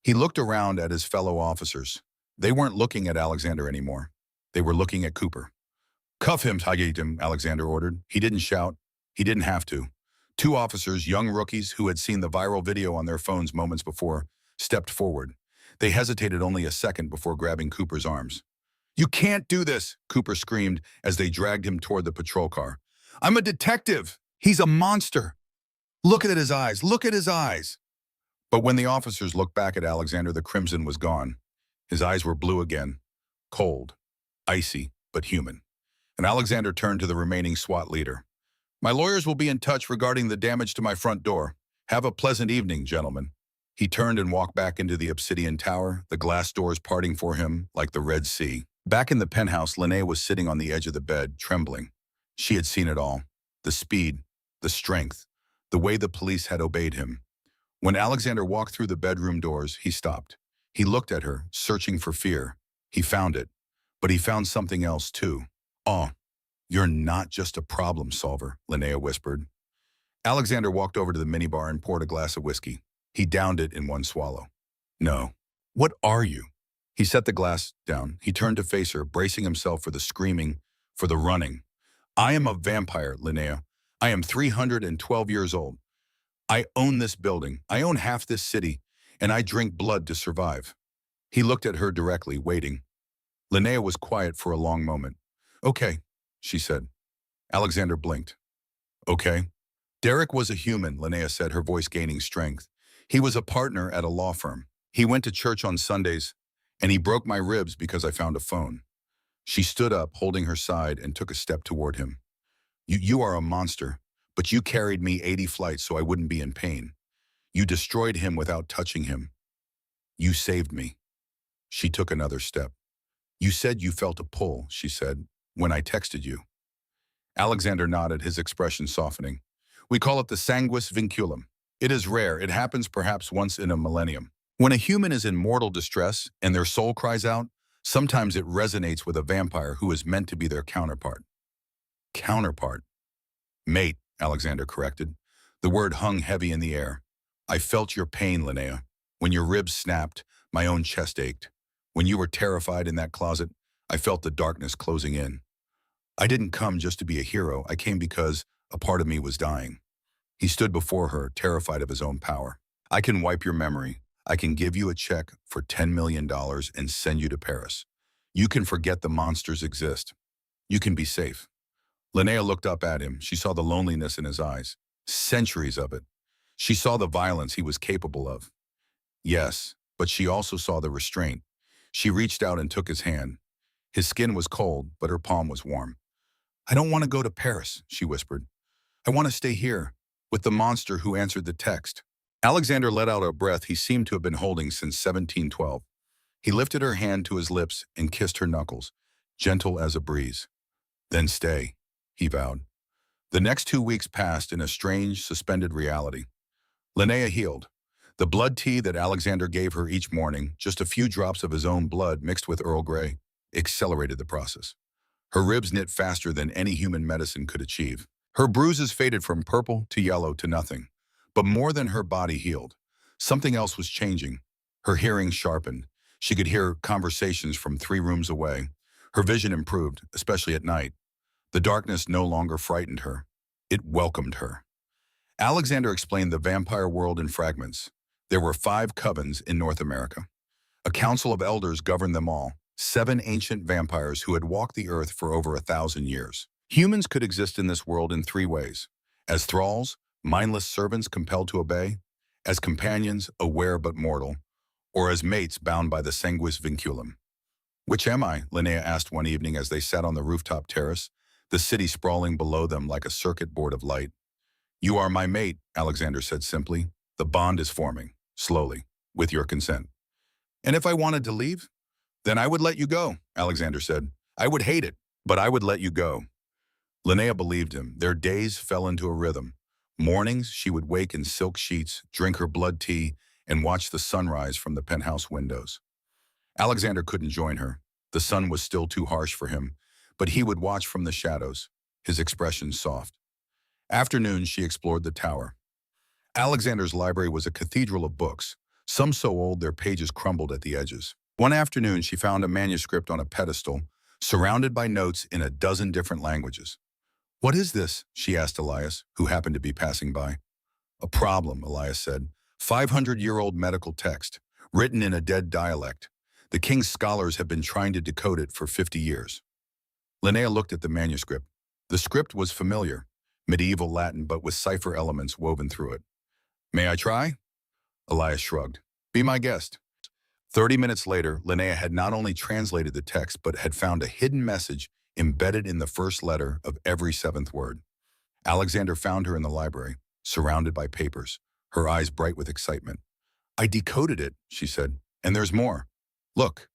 He looked around at his fellow officers. They weren't looking at Alexander anymore. They were looking at Cooper. Cuff him, Alexander ordered. He didn't shout. He didn't have to. Two officers, young rookies who had seen the viral video on their phones moments before, stepped forward. They hesitated only a second before grabbing Cooper's arms. You can't do this, Cooper screamed as they dragged him toward the patrol car. I'm a detective. He's a monster. Look at his eyes. Look at his eyes. But when the officers looked back at Alexander, the crimson was gone. His eyes were blue again, cold, icy, but human. And Alexander turned to the remaining SWAT leader. My lawyers will be in touch regarding the damage to my front door. Have a pleasant evening, gentlemen. He turned and walked back into the obsidian tower, the glass doors parting for him like the Red Sea. Back in the penthouse, Linnea was sitting on the edge of the bed, trembling. She had seen it all. The speed, the strength, the way the police had obeyed him. When Alexander walked through the bedroom doors, he stopped. He looked at her, searching for fear. He found it. But he found something else, too. Oh, you're not just a problem solver, Linnea whispered. Alexander walked over to the minibar and poured a glass of whiskey. He downed it in one swallow. No. What are you? He set the glass down. He turned to face her, bracing himself for the screaming, for the running. I am a vampire, Linnea. I am 312 years old. I own this building. I own half this city, and I drink blood to survive. He looked at her directly, waiting. Linnea was quiet for a long moment. Okay, she said. Alexander blinked. Okay. Derek was a human, Linnea said, her voice gaining strength. He was a partner at a law firm. He went to church on Sundays, and he broke my ribs because I found a phone. She stood up, holding her side, and took a step toward him. You are a monster, but you carried me 80 flights so I wouldn't be in pain. You destroyed him without touching him. You saved me. She took another step. You said you felt a pull, she said, when I texted you. Alexander nodded, his expression softening. We call it the sanguis vinculum. It is rare. It happens perhaps once in a millennium. When a human is in mortal distress and their soul cries out, sometimes it resonates with a vampire who is meant to be their counterpart. Counterpart. Mate, Alexander corrected. The word hung heavy in the air. I felt your pain, Linnea. When your ribs snapped, my own chest ached. When you were terrified in that closet, I felt the darkness closing in. I didn't come just to be a hero. I came because a part of me was dying. He stood before her, terrified of his own power. I can wipe your memory. I can give you a check for $10 million and send you to Paris. You can forget the monsters exist. You can be safe. Linnea looked up at him. She saw the loneliness in his eyes. Centuries of it. She saw the violence he was capable of. Yes, but she also saw the restraint. She reached out and took his hand. His skin was cold, but her palm was warm. I don't want to go to Paris, she whispered. I want to stay here, with the monster who answered the text. Alexander let out a breath he seemed to have been holding since 1712. He lifted her hand to his lips and kissed her knuckles, gentle as a breeze. Then stay, he vowed. The next 2 weeks passed in a strange, suspended reality. Linnea healed. The blood tea that Alexander gave her each morning, just a few drops of his own blood mixed with Earl Grey, accelerated the process. Her ribs knit faster than any human medicine could achieve. Her bruises faded from purple to yellow to nothing. But more than her body healed, something else was changing. Her hearing sharpened. She could hear conversations from 3 rooms away. Her vision improved, especially at night. The darkness no longer frightened her. It welcomed her. Alexander explained the vampire world in fragments. There were 5 covens in North America. A council of elders governed them all, 7 ancient vampires who had walked the earth for over 1,000 years. Humans could exist in this world in 3 ways. As thralls, mindless servants compelled to obey, as companions, aware but mortal, or as mates bound by the sanguis vinculum. Which am I? Linnea asked one evening as they sat on the rooftop terrace, the city sprawling below them like a circuit board of light. You are my mate, Alexander said simply. The bond is forming, slowly, with your consent. And if I wanted to leave? Then I would let you go, Alexander said. I would hate it, but I would let you go. Linnea believed him. Their days fell into a rhythm. Mornings, she would wake in silk sheets, drink her blood tea, and watch the sunrise from the penthouse windows. Alexander couldn't join her. The sun was still too harsh for him, but he would watch from the shadows, his expression soft. Afternoons, she explored the tower. Alexander's library was a cathedral of books, some so old their pages crumbled at the edges. One afternoon, she found a manuscript on a pedestal, surrounded by notes in a dozen different languages. What is this? She asked Elias, who happened to be passing by. A problem, Elias said. 500-year-old medical text, written in a dead dialect. The king's scholars have been trying to decode it for 50 years. Linnea looked at the manuscript. The script was familiar, medieval Latin but with cipher elements woven through it. May I try? Elias shrugged. Be my guest. 30 minutes later, Linnea had not only translated the text but had found a hidden message embedded in the first letter of every seventh word. Alexander found her in the library, surrounded by papers, her eyes bright with excitement. I decoded it, she said, and there's more. Look.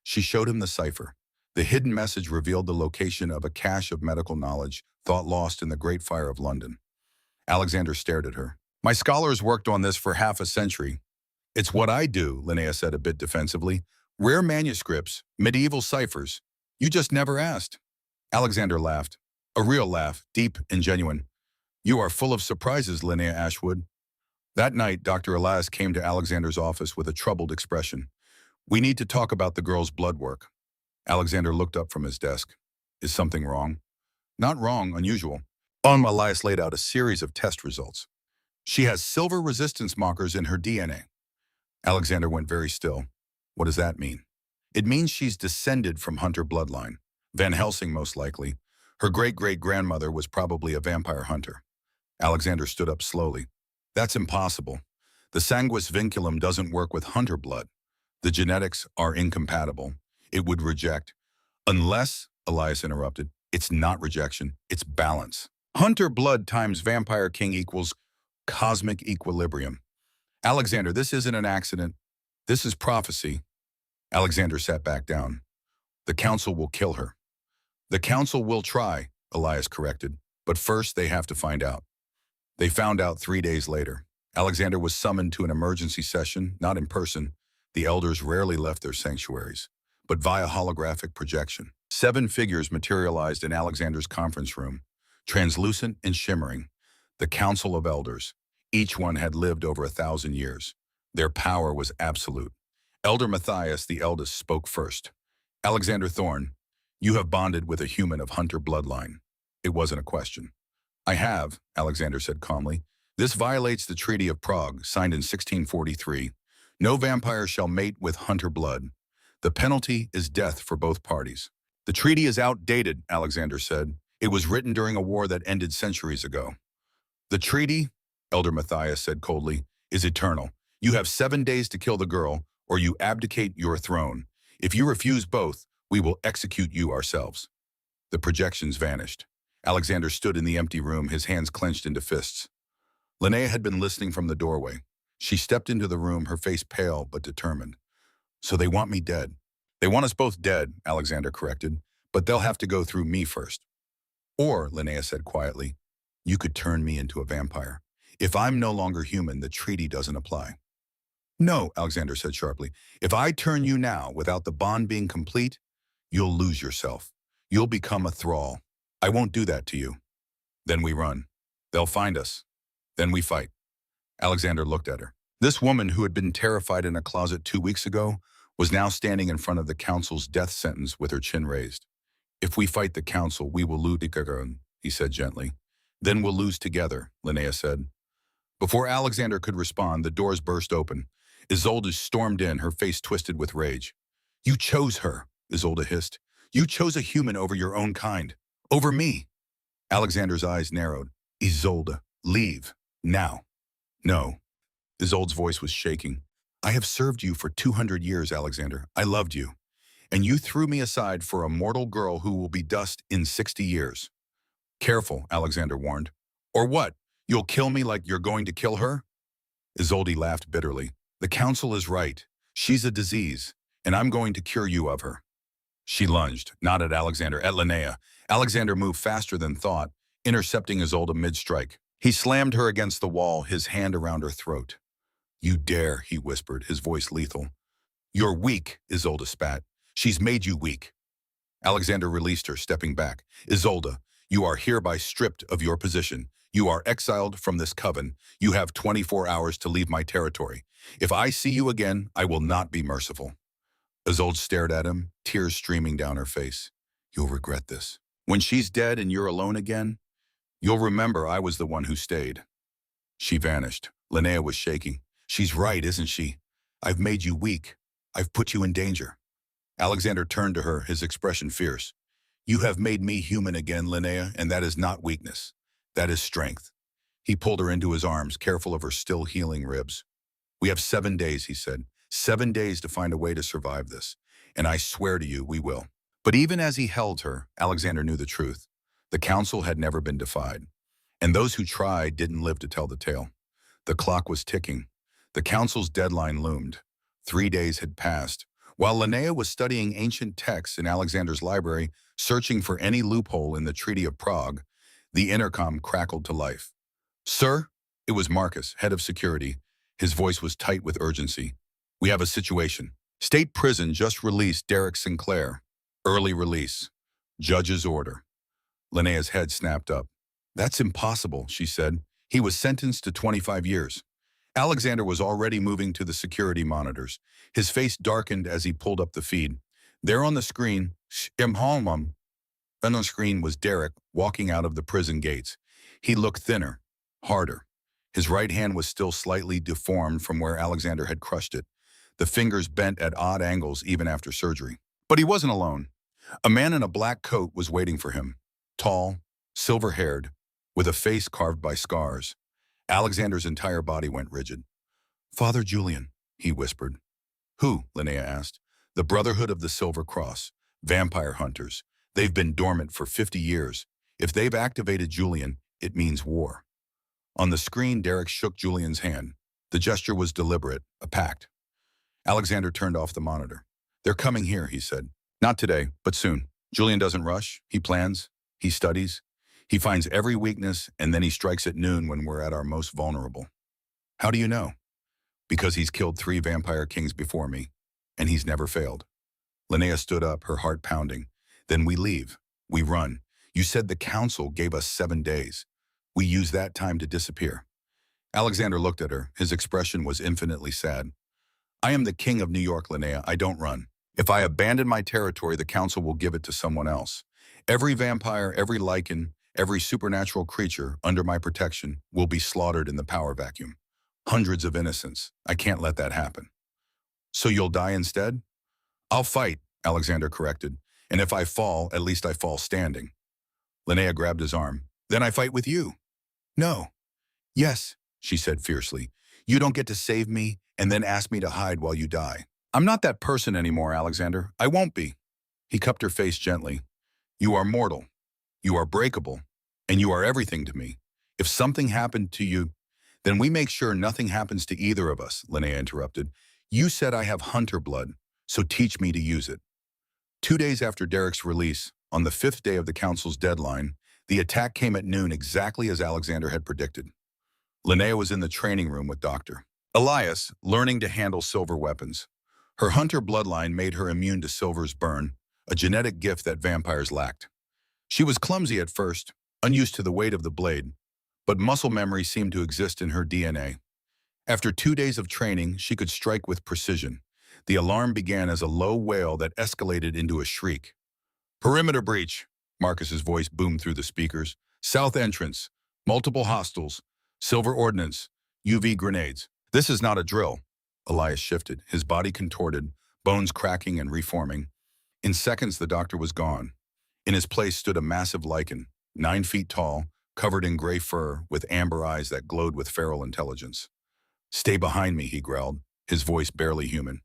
She showed him the cipher. The hidden message revealed the location of a cache of medical knowledge thought lost in the Great Fire of London. Alexander stared at her. My scholars worked on this for half a century. It's what I do, Linnea said a bit defensively. Rare manuscripts, medieval ciphers. You just never asked. Alexander laughed. A real laugh, deep and genuine. You are full of surprises, Linnea Ashwood. That night, Dr. Elias came to Alexander's office with a troubled expression. We need to talk about the girl's blood work. Alexander looked up from his desk. Is something wrong? Not wrong, unusual. Elias laid out a series of test results. She has silver resistance markers in her DNA. Alexander went very still. What does that mean? It means she's descended from Hunter bloodline. Van Helsing, most likely. Her great-great-grandmother was probably a vampire hunter. Alexander stood up slowly. That's impossible. The sanguis vinculum doesn't work with hunter blood. The genetics are incompatible. It would reject. Unless, Elias interrupted, it's not rejection, it's balance. Hunter blood times vampire king equals cosmic equilibrium. Alexander, this isn't an accident. This is prophecy. Alexander sat back down. The council will kill her. The council will try, Elias corrected, but first they have to find out. They found out 3 days later. Alexander was summoned to an emergency session, not in person. The elders rarely left their sanctuaries, but via holographic projection. 7 figures materialized in Alexander's conference room, translucent and shimmering. The Council of Elders. Each one had lived over 1,000 years. Their power was absolute. Elder Matthias, the eldest, spoke first. Alexander Thorne, you have bonded with a human of Hunter bloodline. It wasn't a question. I have, Alexander said calmly. This violates the Treaty of Prague, signed in 1643. No vampire shall mate with Hunter blood. The penalty is death for both parties. The treaty is outdated, Alexander said. It was written during a war that ended centuries ago. The treaty, Elder Matthias said coldly, is eternal. You have 7 days to kill the girl, or you abdicate your throne. If you refuse both, we will execute you ourselves. The projections vanished. Alexander stood in the empty room, his hands clenched into fists. Linnea had been listening from the doorway. She stepped into the room, her face pale but determined. So they want me dead. They want us both dead, Alexander corrected, but they'll have to go through me first. Or, Linnea said quietly, you could turn me into a vampire. If I'm no longer human, the treaty doesn't apply. No, Alexander said sharply. If I turn you now without the bond being complete, you'll lose yourself. You'll become a thrall. I won't do that to you. Then we run. They'll find us. Then we fight. Alexander looked at her. This woman who had been terrified in a closet 2 weeks ago was now standing in front of the council's death sentence with her chin raised. If we fight the council, we will lose, he said gently. Then we'll lose together, Linnea said. Before Alexander could respond, the doors burst open. Isolde stormed in, her face twisted with rage. You chose her, Isolde hissed. You chose a human over your own kind. Over me. Alexander's eyes narrowed. Isolde, leave. Now. No. Isolde's voice was shaking. I have served you for 200 years, Alexander. I loved you. And you threw me aside for a mortal girl who will be dust in 60 years. Careful, Alexander warned. Or what? You'll kill me like you're going to kill her? Isolde laughed bitterly. The council is right. She's a disease, and I'm going to cure you of her. She lunged, not at Alexander, at Linnea. Alexander moved faster than thought, intercepting Isolde mid-strike. He slammed her against the wall, his hand around her throat. You dare, he whispered, his voice lethal. You're weak, Isolde spat. She's made you weak. Alexander released her, stepping back. Isolde, you are hereby stripped of your position. You are exiled from this coven. You have 24 hours to leave my territory. If I see you again, I will not be merciful. Isolde stared at him, tears streaming down her face. You'll regret this. When she's dead and you're alone again, you'll remember I was the one who stayed. She vanished. Linnea was shaking. She's right, isn't she? I've made you weak. I've put you in danger. Alexander turned to her, his expression fierce. You have made me human again, Linnea, and that is not weakness. That is strength. He pulled her into his arms, careful of her still healing ribs. We have 7 days, he said. 7 days to find a way to survive this. And I swear to you, we will. But even as he held her, Alexander knew the truth. The council had never been defied. And those who tried didn't live to tell the tale. The clock was ticking. The council's deadline loomed. 3 days had passed. While Linnea was studying ancient texts in Alexander's library, searching for any loophole in the Treaty of Prague, the intercom crackled to life. Sir? It was Marcus, head of security. His voice was tight with urgency. We have a situation. State prison just released Derek Sinclair. Early release. Judge's order. Linnea's head snapped up. That's impossible, she said. He was sentenced to 25 years. Alexander was already moving to the security monitors. His face darkened as he pulled up the feed. There on the screen, on the screen was Derek walking out of the prison gates. He looked thinner, harder. His right hand was still slightly deformed from where Alexander had crushed it, the fingers bent at odd angles even after surgery. But he wasn't alone. A man in a black coat was waiting for him, tall, silver-haired, with a face carved by scars. Alexander's entire body went rigid. Father Julian, he whispered. Who? Linnea asked. The Brotherhood of the Silver Cross, vampire hunters. They've been dormant for 50 years. If they've activated Julian, it means war. On the screen, Derek shook Julian's hand. The gesture was deliberate, a pact. Alexander turned off the monitor. They're coming here, he said. Not today, but soon. Julian doesn't rush. He plans. He studies. He finds every weakness, and then he strikes at noon when we're at our most vulnerable. How do you know? Because he's killed 3 vampire kings before me, and he's never failed. Linnea stood up, her heart pounding. Then we leave. We run. You said the council gave us 7 days. We use that time to disappear. Alexander looked at her. His expression was infinitely sad. I am the king of New York, Linnea. I don't run. If I abandon my territory, the council will give it to someone else. Every vampire, every lichen, every supernatural creature under my protection will be slaughtered in the power vacuum. Hundreds of innocents. I can't let that happen. So you'll die instead? I'll fight, Alexander corrected. And if I fall, at least I fall standing. Linnea grabbed his arm. Then I fight with you. No. Yes, she said fiercely. You don't get to save me and then ask me to hide while you die. I'm not that person anymore, Alexander. I won't be. He cupped her face gently. You are mortal. You are breakable. And you are everything to me. If something happened to you, then we make sure nothing happens to either of us, Linnea interrupted. You said I have hunter blood, so teach me to use it. 2 days after Derek's release, on the 5th day of the council's deadline, the attack came at noon exactly as Alexander had predicted. Linnea was in the training room with Dr. Elias, learning to handle silver weapons. Her hunter bloodline made her immune to silver's burn, a genetic gift that vampires lacked. She was clumsy at first, unused to the weight of the blade, but muscle memory seemed to exist in her DNA. After 2 days of training, she could strike with precision. The alarm began as a low wail that escalated into a shriek. Perimeter breach, Marcus's voice boomed through the speakers. South entrance, multiple hostiles, silver ordnance, UV grenades. This is not a drill. Elias shifted, his body contorted, bones cracking and reforming. In seconds, the doctor was gone. In his place stood a massive lichen, 9 feet tall, covered in gray fur, with amber eyes that glowed with feral intelligence. Stay behind me, he growled, his voice barely human.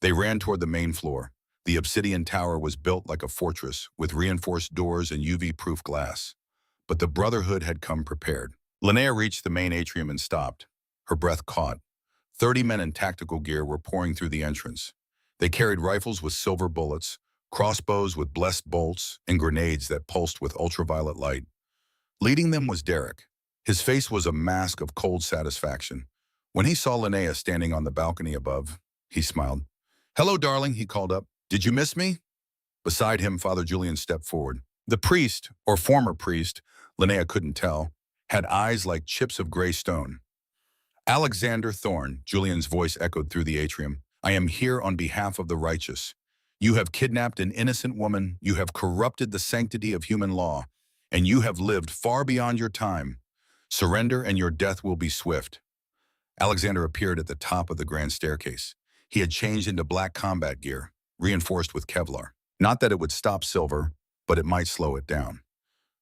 They ran toward the main floor. The obsidian tower was built like a fortress, with reinforced doors and UV-proof glass. But the Brotherhood had come prepared. Linnea reached the main atrium and stopped. Her breath caught. 30 men in tactical gear were pouring through the entrance. They carried rifles with silver bullets, crossbows with blessed bolts, and grenades that pulsed with ultraviolet light. Leading them was Derek. His face was a mask of cold satisfaction. When he saw Linnea standing on the balcony above, he smiled. "Hello, darling," he called up. "Did you miss me?" Beside him, Father Julian stepped forward. The priest, or former priest, Linnea couldn't tell, had eyes like chips of gray stone. "Alexander Thorne," Julian's voice echoed through the atrium, "I am here on behalf of the righteous. You have kidnapped an innocent woman, you have corrupted the sanctity of human law, and you have lived far beyond your time. Surrender and your death will be swift." Alexander appeared at the top of the grand staircase. He had changed into black combat gear, reinforced with Kevlar. Not that it would stop Silver, but it might slow it down.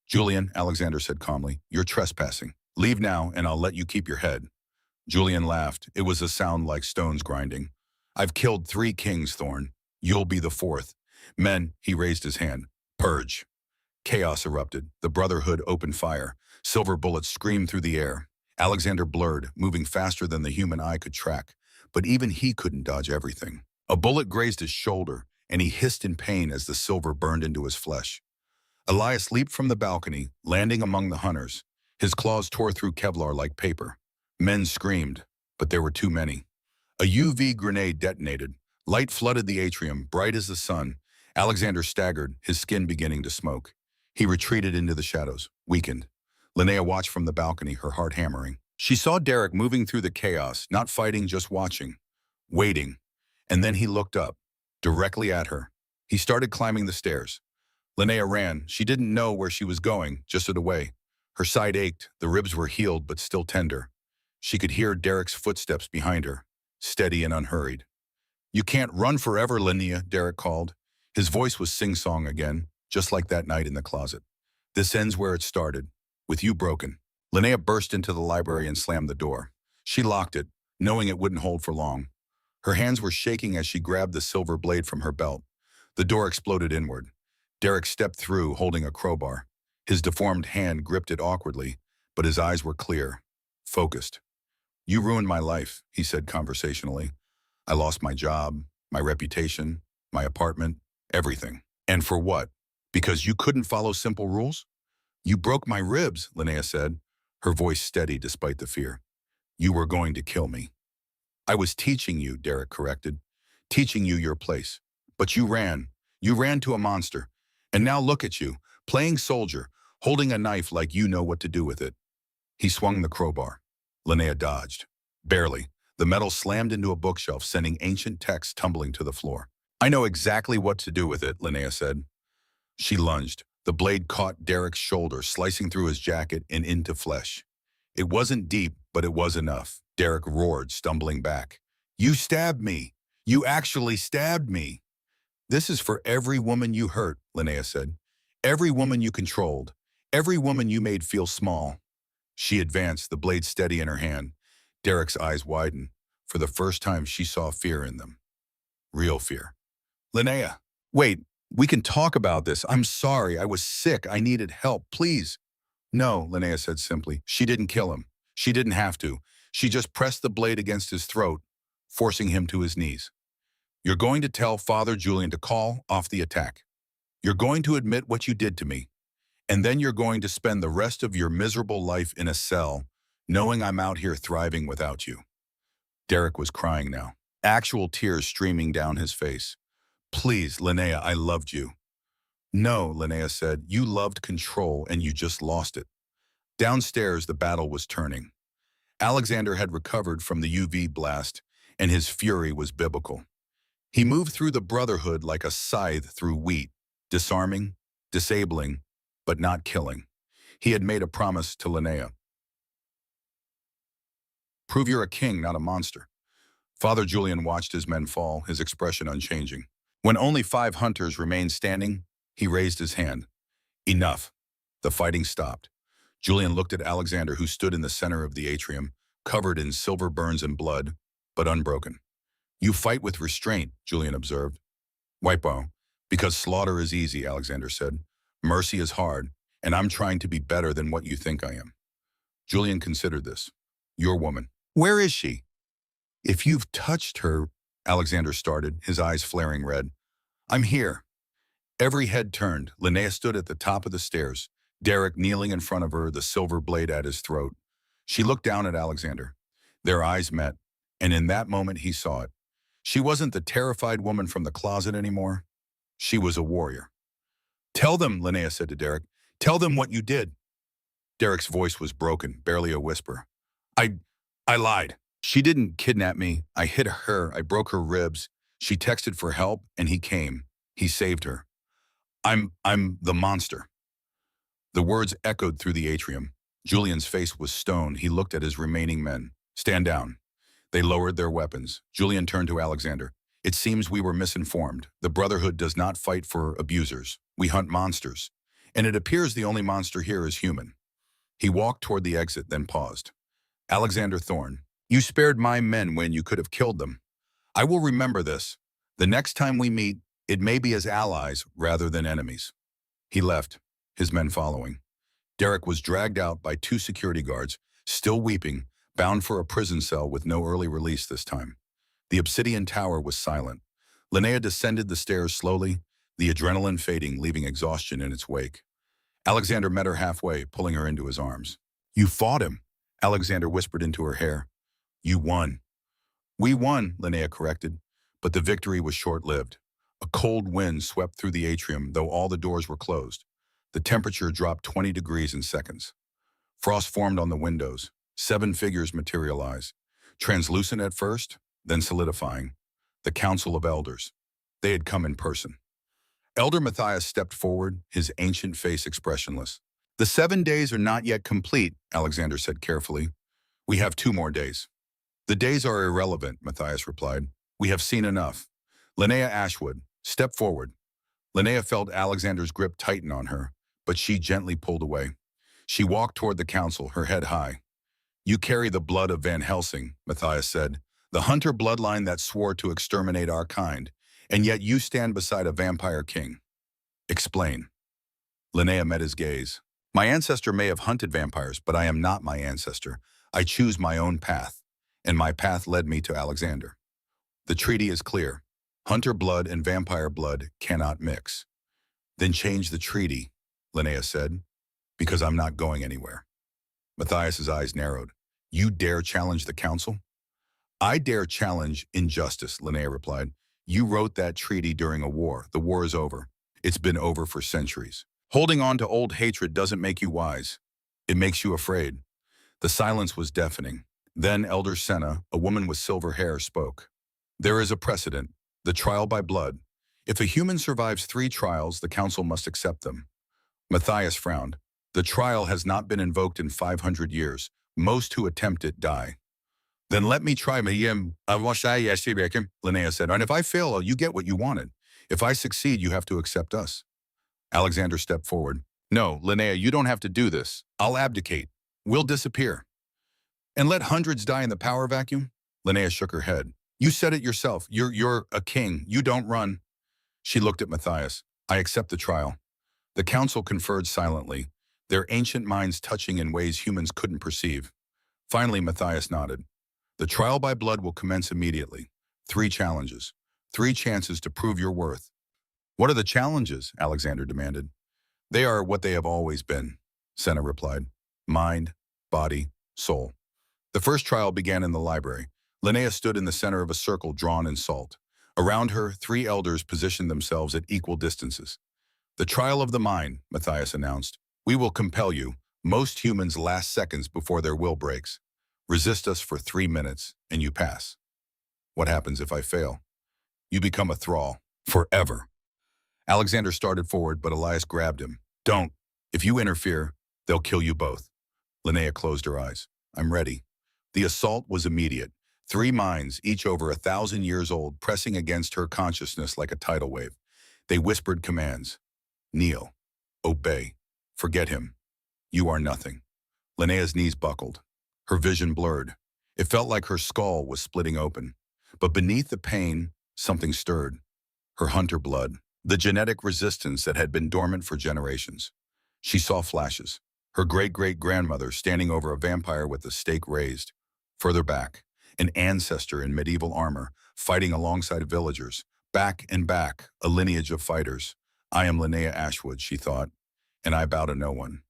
"Julian," Alexander said calmly, "you're trespassing. Leave now, and I'll let you keep your head." Julian laughed. It was a sound like stones grinding. "I've killed 3 kings, Thorne. You'll be the 4th. Men," he raised his hand, "purge." Chaos erupted. The Brotherhood opened fire. Silver bullets screamed through the air. Alexander blurred, moving faster than the human eye could track. But even he couldn't dodge everything. A bullet grazed his shoulder, and he hissed in pain as the silver burned into his flesh. Elias leaped from the balcony, landing among the hunters. His claws tore through Kevlar like paper. Men screamed, but there were too many. A UV grenade detonated. Light flooded the atrium, bright as the sun. Alexander staggered, his skin beginning to smoke. He retreated into the shadows, weakened. Linnea watched from the balcony, her heart hammering. She saw Derek moving through the chaos, not fighting, just watching, waiting. And then he looked up, directly at her. He started climbing the stairs. Linnea ran. She didn't know where she was going, just away. Her side ached, the ribs were healed but still tender. She could hear Derek's footsteps behind her, steady and unhurried. "You can't run forever, Linnea," Derek called. His voice was sing-song again, just like that night in the closet. "This ends where it started, with you broken." Linnea burst into the library and slammed the door. She locked it, knowing it wouldn't hold for long. Her hands were shaking as she grabbed the silver blade from her belt. The door exploded inward. Derek stepped through, holding a crowbar. His deformed hand gripped it awkwardly, but his eyes were clear, focused. "You ruined my life," he said conversationally. "I lost my job, my reputation, my apartment, everything. And for what? Because you couldn't follow simple rules?" "You broke my ribs," Linnea said, her voice steady despite the fear. "You were going to kill me." "I was teaching you," Derek corrected. "Teaching you your place. But you ran. You ran to a monster. And now look at you, playing soldier, holding a knife like you know what to do with it." He swung the crowbar. Linnea dodged. Barely. The metal slammed into a bookshelf, sending ancient texts tumbling to the floor. "I know exactly what to do with it," Linnea said. She lunged. The blade caught Derek's shoulder, slicing through his jacket and into flesh. It wasn't deep, but it was enough. Derek roared, stumbling back. "You stabbed me! You actually stabbed me!" "This is for every woman you hurt," Linnea said. "Every woman you controlled. Every woman you made feel small." She advanced, the blade steady in her hand. Derek's eyes widened. For the first time, she saw fear in them. Real fear. "Linnea, wait. We can talk about this. I'm sorry. I was sick. I needed help. Please." "No," Linnea said simply. She didn't kill him. She didn't have to. She just pressed the blade against his throat, forcing him to his knees. "You're going to tell Father Julian to call off the attack. You're going to admit what you did to me. And then you're going to spend the rest of your miserable life in a cell, knowing I'm out here thriving without you." Derek was crying now, actual tears streaming down his face. "Please, Linnea, I loved you." "No," Linnea said, "you loved control and you just lost it." Downstairs, the battle was turning. Alexander had recovered from the UV blast, and his fury was biblical. He moved through the Brotherhood like a scythe through wheat, disarming, disabling, but not killing. He had made a promise to Linnea. "Prove you're a king, not a monster." Father Julian watched his men fall, his expression unchanging. When only 5 hunters remained standing, he raised his hand. "Enough." The fighting stopped. Julian looked at Alexander, who stood in the center of the atrium, covered in silver burns and blood, but unbroken. "You fight with restraint," Julian observed. "Wipo, because slaughter is easy," Alexander said. "Mercy is hard, and I'm trying to be better than what you think I am. Julian considered this. Your woman. Where is she? If you've touched her, Alexander started, his eyes flaring red. I'm here. Every head turned. Linnea stood at the top of the stairs, Derek kneeling in front of her, the silver blade at his throat. She looked down at Alexander. Their eyes met, and in that moment he saw it. She wasn't the terrified woman from the closet anymore. She was a warrior. Tell them, Linnea said to Derek. Tell them what you did. Derek's voice was broken, barely a whisper. I lied. She didn't kidnap me. I hit her. I broke her ribs. She texted for help, and he came. He saved her. I'm the monster. The words echoed through the atrium. Julian's face was stone. He looked at his remaining men. Stand down. They lowered their weapons. Julian turned to Alexander. It seems we were misinformed. The Brotherhood does not fight for abusers. We hunt monsters. And it appears the only monster here is human. He walked toward the exit, then paused. Alexander Thorne, you spared my men when you could have killed them. I will remember this. The next time we meet, it may be as allies rather than enemies. He left, his men following. Derek was dragged out by 2 security guards, still weeping, bound for a prison cell with no early release this time. The obsidian tower was silent. Linnea descended the stairs slowly, the adrenaline fading, leaving exhaustion in its wake. Alexander met her halfway, pulling her into his arms. You fought him, Alexander whispered into her hair. You won. We won, Linnea corrected, but the victory was short-lived. A cold wind swept through the atrium, though all the doors were closed. The temperature dropped 20 degrees in seconds. Frost formed on the windows. 7 figures materialized, translucent at first, then solidifying. The Council of Elders. They had come in person. Elder Matthias stepped forward, his ancient face expressionless. The 7 days are not yet complete, Alexander said carefully. We have 2 more days. The days are irrelevant, Matthias replied. We have seen enough. Linnea Ashwood, step forward. Linnea felt Alexander's grip tighten on her, but she gently pulled away. She walked toward the council, her head high. You carry the blood of Van Helsing, Matthias said, the hunter bloodline that swore to exterminate our kind, and yet you stand beside a vampire king. Explain. Linnea met his gaze. My ancestor may have hunted vampires, but I am not my ancestor. I choose my own path, and my path led me to Alexander. The treaty is clear. Hunter blood and vampire blood cannot mix. Then change the treaty, Linnea said, because I'm not going anywhere. Matthias's eyes narrowed. You dare challenge the council? I dare challenge injustice, Linnea replied. You wrote that treaty during a war. The war is over. It's been over for centuries. Holding on to old hatred doesn't make you wise. It makes you afraid. The silence was deafening. Then Elder Senna, a woman with silver hair, spoke. There is a precedent, the trial by blood. If a human survives 3 trials, the council must accept them. Matthias frowned. The trial has not been invoked in 500 years. Most who attempt it die. Then let me try, Linnea said. And if I fail, you get what you wanted. If I succeed, you have to accept us. Alexander stepped forward. No, Linnea, you don't have to do this. I'll abdicate. We'll disappear. And let hundreds die in the power vacuum? Linnea shook her head. You said it yourself. You're a king. You don't run. She looked at Matthias. I accept the trial. The council conferred silently, their ancient minds touching in ways humans couldn't perceive. Finally, Matthias nodded. The trial by blood will commence immediately. 3 challenges. 3 chances to prove your worth. What are the challenges? Alexander demanded. They are what they have always been, Senna replied. Mind, body, soul. The first trial began in the library. Linnea stood in the center of a circle drawn in salt. Around her, 3 elders positioned themselves at equal distances. The trial of the mind, Matthias announced. We will compel you. Most humans last seconds before their will breaks. Resist us for 3 minutes, and you pass. What happens if I fail? You become a thrall. Forever. Alexander started forward, but Elias grabbed him. Don't. If you interfere, they'll kill you both. Linnea closed her eyes. I'm ready. The assault was immediate. 3 minds, each over 1,000 years old, pressing against her consciousness like a tidal wave. They whispered commands. Kneel. Obey. Forget him. You are nothing. Linnea's knees buckled. Her vision blurred. It felt like her skull was splitting open. But beneath the pain, something stirred. Her hunter blood. The genetic resistance that had been dormant for generations. She saw flashes. Her great-great-grandmother standing over a vampire with the stake raised. Further back, an ancestor in medieval armor, fighting alongside villagers. Back and back, a lineage of fighters. I am Linnea Ashwood, she thought, and I bow to no one.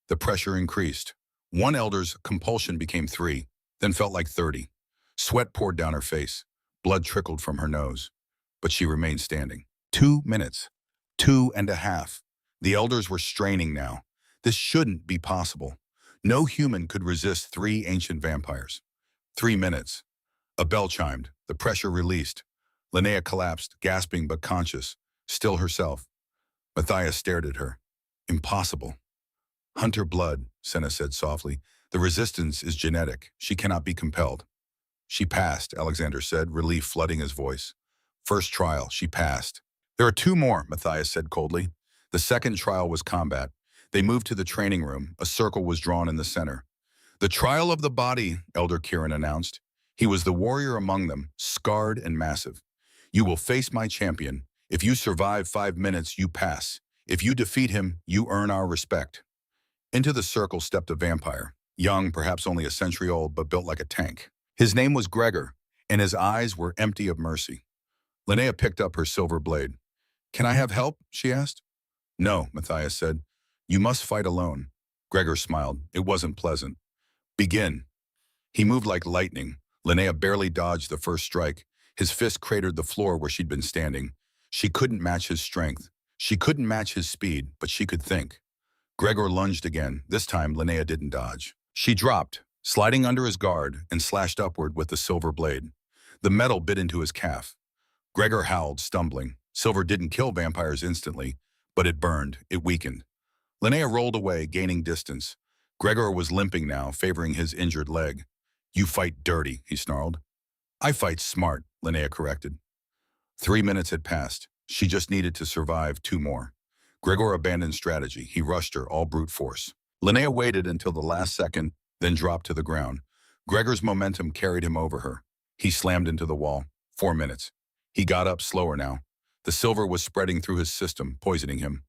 The pressure increased. One elder's compulsion became 3, then felt like 30. Sweat poured down her face. Blood trickled from her nose. But she remained standing. 2 minutes. 2.5. The elders were straining now. This shouldn't be possible. No human could resist 3 ancient vampires. 3 minutes. A bell chimed. The pressure released. Linnea collapsed, gasping but conscious, still herself. Matthias stared at her. Impossible. Hunter blood, Senna said softly. The resistance is genetic. She cannot be compelled. She passed, Alexander said, relief flooding his voice. First trial, she passed. There are 2 more, Matthias said coldly. The second trial was combat. They moved to the training room. A circle was drawn in the center. The trial of the body, Elder Kieran announced. He was the warrior among them, scarred and massive. You will face my champion. If you survive 5 minutes, you pass. If you defeat him, you earn our respect. Into the circle stepped a vampire, young, perhaps only a century old, but built like a tank. His name was Gregor, and his eyes were empty of mercy. Linnea picked up her silver blade. Can I have help? She asked. No, Matthias said. You must fight alone. Gregor smiled. It wasn't pleasant. Begin. He moved like lightning. Linnea barely dodged the first strike. His fist cratered the floor where she'd been standing. She couldn't match his strength. She couldn't match his speed, but she could think. Gregor lunged again. This time, Linnea didn't dodge. She dropped, sliding under his guard, and slashed upward with the silver blade. The metal bit into his calf. Gregor howled, stumbling. Silver didn't kill vampires instantly, but it burned, it weakened. Linnea rolled away, gaining distance. Gregor was limping now, favoring his injured leg. You fight dirty, he snarled. I fight smart, Linnea corrected. 3 minutes had passed. She just needed to survive 2 more. Gregor abandoned strategy. He rushed her, all brute force. Linnea waited until the last second, then dropped to the ground. Gregor's momentum carried him over her. He slammed into the wall. 4 minutes. He got up slower now. The silver was spreading through his system, poisoning him.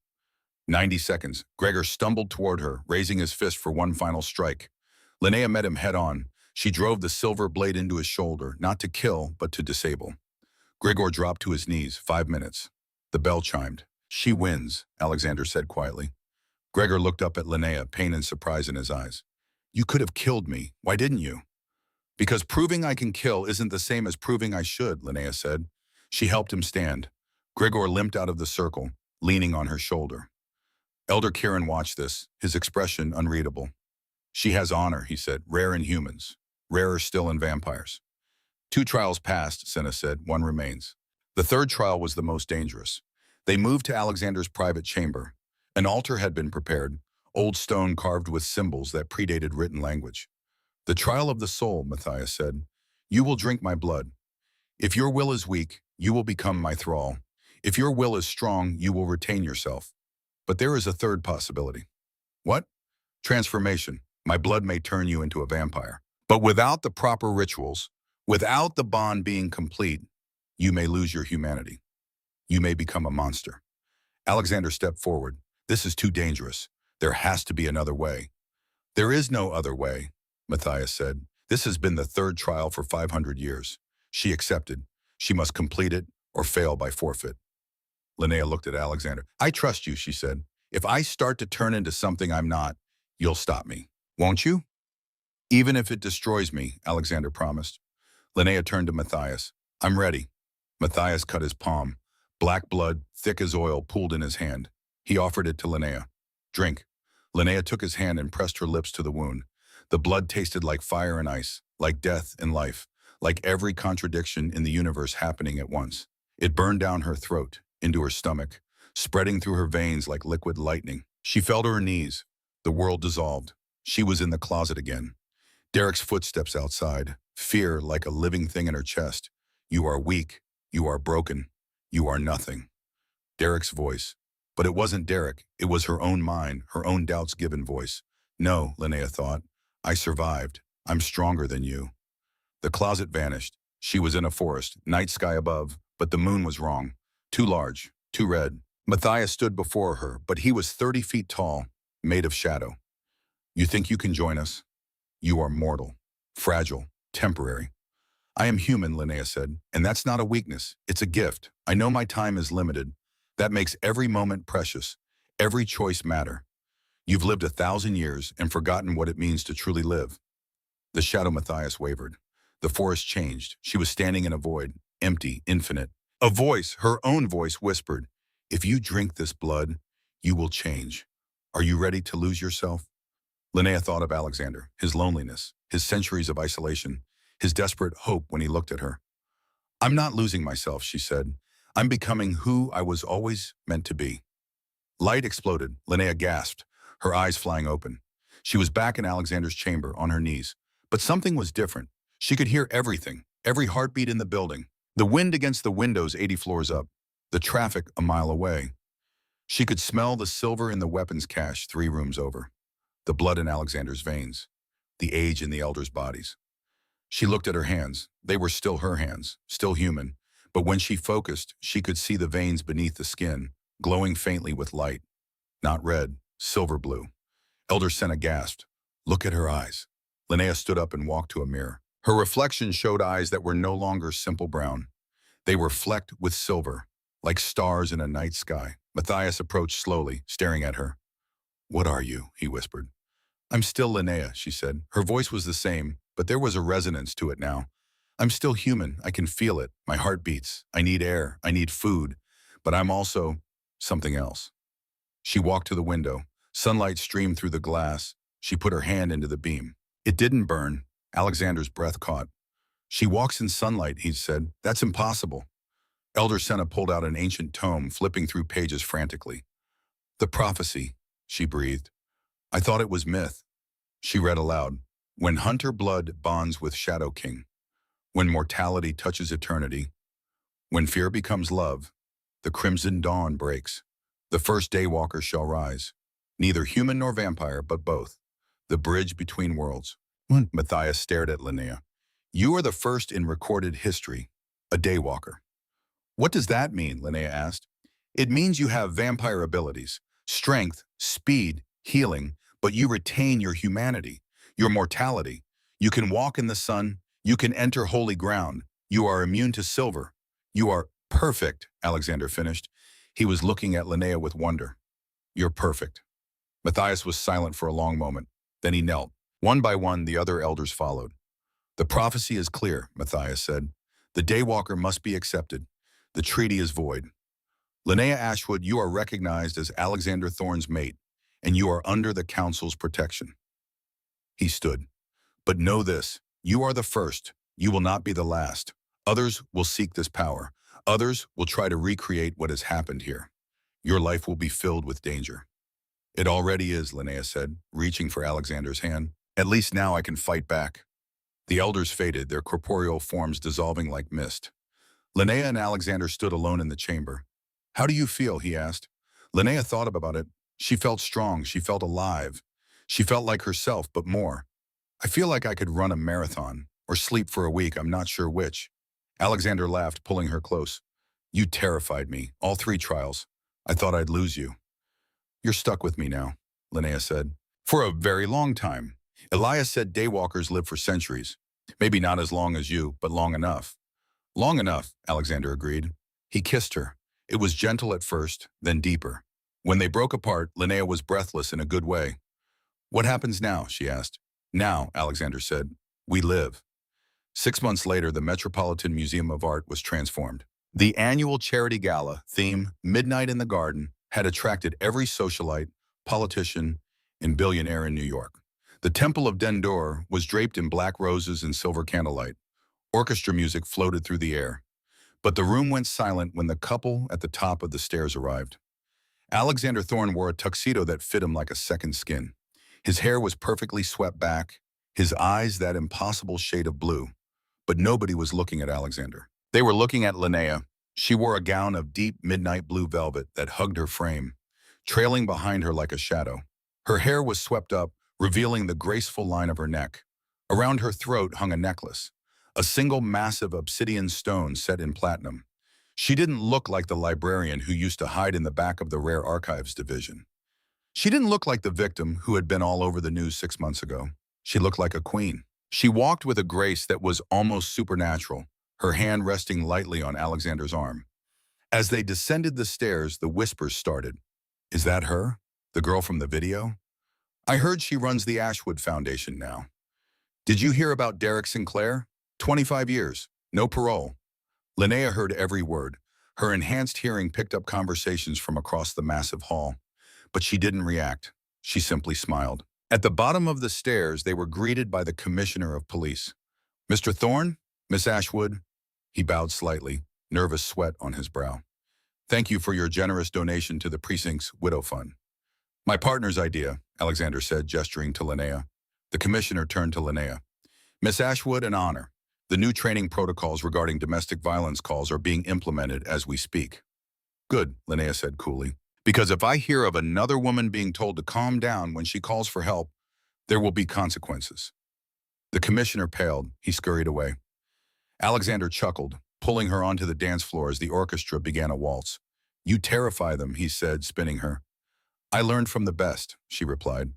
90 seconds. Gregor stumbled toward her, raising his fist for one final strike. Linnea met him head-on. She drove the silver blade into his shoulder, not to kill, but to disable. Gregor dropped to his knees. 5 minutes. The bell chimed. She wins, Alexander said quietly. Gregor looked up at Linnea, pain and surprise in his eyes. You could have killed me. Why didn't you? Because proving I can kill isn't the same as proving I should, Linnea said. She helped him stand. Gregor limped out of the circle, leaning on her shoulder. Elder Kieran watched this, his expression unreadable. She has honor, he said, rare in humans, rarer still in vampires. 2 trials passed, Senna said, 1 remains. The 3rd trial was the most dangerous. They moved to Alexander's private chamber. An altar had been prepared, old stone carved with symbols that predated written language. The trial of the soul, Matthias said. You will drink my blood. If your will is weak, you will become my thrall. If your will is strong, you will retain yourself. But there is a 3rd possibility. What? Transformation. My blood may turn you into a vampire. But without the proper rituals, without the bond being complete, you may lose your humanity. You may become a monster. Alexander stepped forward. This is too dangerous. There has to be another way. There is no other way, Matthias said. This has been the 3rd trial for 500 years. She accepted. She must complete it or fail by forfeit. Linnea looked at Alexander. I trust you, she said. If I start to turn into something I'm not, you'll stop me. Won't you? Even if it destroys me, Alexander promised. Linnea turned to Matthias. I'm ready. Matthias cut his palm. Black blood, thick as oil, pooled in his hand. He offered it to Linnea. Drink. Linnea took his hand and pressed her lips to the wound. The blood tasted like fire and ice, like death and life, like every contradiction in the universe happening at once. It burned down her throat, into her stomach, spreading through her veins like liquid lightning. She fell to her knees. The world dissolved. She was in the closet again. Derek's footsteps outside, fear like a living thing in her chest. You are weak. You are broken. You are nothing. Derek's voice. But it wasn't Derek. It was her own mind, her own doubts-given voice. No, Linnea thought. I survived. I'm stronger than you. The closet vanished. She was in a forest, night sky above, but the moon was wrong. Too large, too red. Matthias stood before her, but he was 30 feet tall. made of shadow. You think you can join us? You are mortal, fragile, temporary. I am human, Linnea said, and that's not a weakness. It's a gift. I know my time is limited. That makes every moment precious, every choice matter. You've lived 1,000 years and forgotten what it means to truly live. The shadow Matthias wavered. The forest changed. She was standing in a void, empty, infinite. A voice, her own voice, whispered, "If you drink this blood, you will change. Are you ready to lose yourself?" Linnea thought of Alexander, his loneliness, his centuries of isolation, his desperate hope when he looked at her. "I'm not losing myself," she said. "I'm becoming who I was always meant to be." Light exploded. Linnea gasped, her eyes flying open. She was back in Alexander's chamber, on her knees. But something was different. She could hear everything, every heartbeat in the building. The wind against the windows 80 floors up, the traffic a mile away. She could smell the silver in the weapons cache 3 rooms over, the blood in Alexander's veins, the age in the elders' bodies. She looked at her hands. They were still her hands, still human. But when she focused, she could see the veins beneath the skin, glowing faintly with light. Not red, silver blue. Elder Senna gasped. "Look at her eyes." Linnea stood up and walked to a mirror. Her reflection showed eyes that were no longer simple brown. They were flecked with silver, like stars in a night sky. Matthias approached slowly, staring at her. "What are you?" he whispered. "I'm still Linnea," she said. Her voice was the same, but there was a resonance to it now. "I'm still human. I can feel it. My heart beats. I need air. I need food. But I'm also something else." She walked to the window. Sunlight streamed through the glass. She put her hand into the beam. It didn't burn. Alexander's breath caught. "She walks in sunlight," he said. "That's impossible." Elder Senna pulled out an ancient tome, flipping through pages frantically. "The prophecy," she breathed. "I thought it was myth." She read aloud. "When hunter blood bonds with Shadow King, when mortality touches eternity, when fear becomes love, the crimson dawn breaks. The first daywalker shall rise, neither human nor vampire, but both, the bridge between worlds." Matthias stared at Linnea. "You are the first in recorded history, a daywalker." "What does that mean?" Linnea asked. "It means you have vampire abilities, strength, speed, healing, but you retain your humanity, your mortality. You can walk in the sun, you can enter holy ground, you are immune to silver. You are perfect," Alexander finished. He was looking at Linnea with wonder. "You're perfect." Matthias was silent for a long moment. Then he knelt. One by one, the other elders followed. "The prophecy is clear," Matthias said. "The daywalker must be accepted. The treaty is void. Linnea Ashwood, you are recognized as Alexander Thorne's mate, and you are under the council's protection." He stood. "But know this, you are the first. You will not be the last. Others will seek this power. Others will try to recreate what has happened here. Your life will be filled with danger." "It already is," Linnea said, reaching for Alexander's hand. "At least now I can fight back." The elders faded, their corporeal forms dissolving like mist. Linnea and Alexander stood alone in the chamber. "How do you feel?" he asked. Linnea thought about it. She felt strong. She felt alive. She felt like herself, but more. "I feel like I could run a marathon, or sleep for a week, I'm not sure which." Alexander laughed, pulling her close. "You terrified me, all 3 trials. I thought I'd lose you." "You're stuck with me now," Linnea said. "For a very long time. Elias said daywalkers live for centuries. Maybe not as long as you, but long enough." "Long enough," Alexander agreed. He kissed her. It was gentle at first, then deeper. When they broke apart, Linnea was breathless in a good way. "What happens now?" she asked. "Now," Alexander said, "we live." 6 months later, the Metropolitan Museum of Art was transformed. The annual charity gala theme, Midnight in the Garden, had attracted every socialite, politician, and billionaire in New York. The Temple of Dendor was draped in black roses and silver candlelight. Orchestra music floated through the air. But the room went silent when the couple at the top of the stairs arrived. Alexander Thorne wore a tuxedo that fit him like a second skin. His hair was perfectly swept back, his eyes that impossible shade of blue. But nobody was looking at Alexander. They were looking at Linnea. She wore a gown of deep midnight blue velvet that hugged her frame, trailing behind her like a shadow. Her hair was swept up, revealing the graceful line of her neck. Around her throat hung a necklace, a single massive obsidian stone set in platinum. She didn't look like the librarian who used to hide in the back of the Rare Archives division. She didn't look like the victim who had been all over the news 6 months ago. She looked like a queen. She walked with a grace that was almost supernatural, her hand resting lightly on Alexander's arm. As they descended the stairs, the whispers started. Is that her? The girl from the video? I heard she runs the Ashwood Foundation now. Did you hear about Derek Sinclair? 25 years, no parole. Linnea heard every word. Her enhanced hearing picked up conversations from across the massive hall. But she didn't react. She simply smiled. At the bottom of the stairs, they were greeted by the commissioner of police. Mr. Thorne? Miss Ashwood? He bowed slightly, nervous sweat on his brow. Thank you for your generous donation to the precinct's widow fund. My partner's idea, Alexander said, gesturing to Linnea. The commissioner turned to Linnea. Miss Ashwood, an honor. The new training protocols regarding domestic violence calls are being implemented as we speak. Good, Linnea said coolly. Because if I hear of another woman being told to calm down when she calls for help, there will be consequences. The commissioner paled. He scurried away. Alexander chuckled, pulling her onto the dance floor as the orchestra began a waltz. You terrify them, he said, spinning her. I learned from the best, she replied.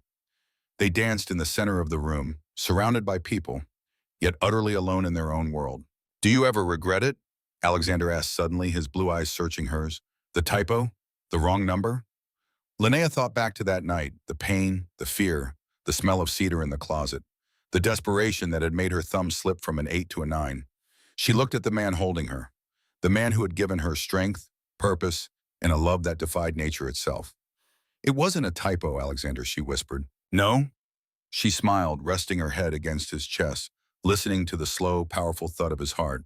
They danced in the center of the room, surrounded by people, yet utterly alone in their own world. Do you ever regret it? Alexander asked suddenly, his blue eyes searching hers. The typo? The wrong number? Linnea thought back to that night, the pain, the fear, the smell of cedar in the closet, the desperation that had made her thumb slip from an 8 to a 9. She looked at the man holding her, the man who had given her strength, purpose, and a love that defied nature itself. It wasn't a typo, Alexander, she whispered. No? She smiled, resting her head against his chest, listening to the slow, powerful thud of his heart.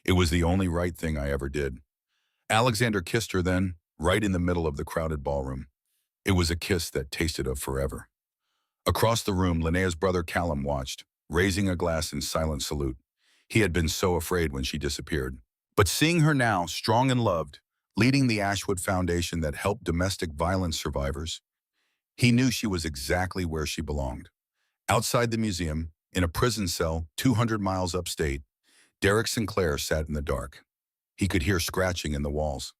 It was the only right thing I ever did. Alexander kissed her then, right in the middle of the crowded ballroom. It was a kiss that tasted of forever. Across the room, Linnea's brother Callum watched, raising a glass in silent salute. He had been so afraid when she disappeared. But seeing her now, strong and loved, leading the Ashwood Foundation that helped domestic violence survivors, he knew she was exactly where she belonged. Outside the museum, in a prison cell 200 miles upstate, Derek Sinclair sat in the dark. He could hear scratching in the walls.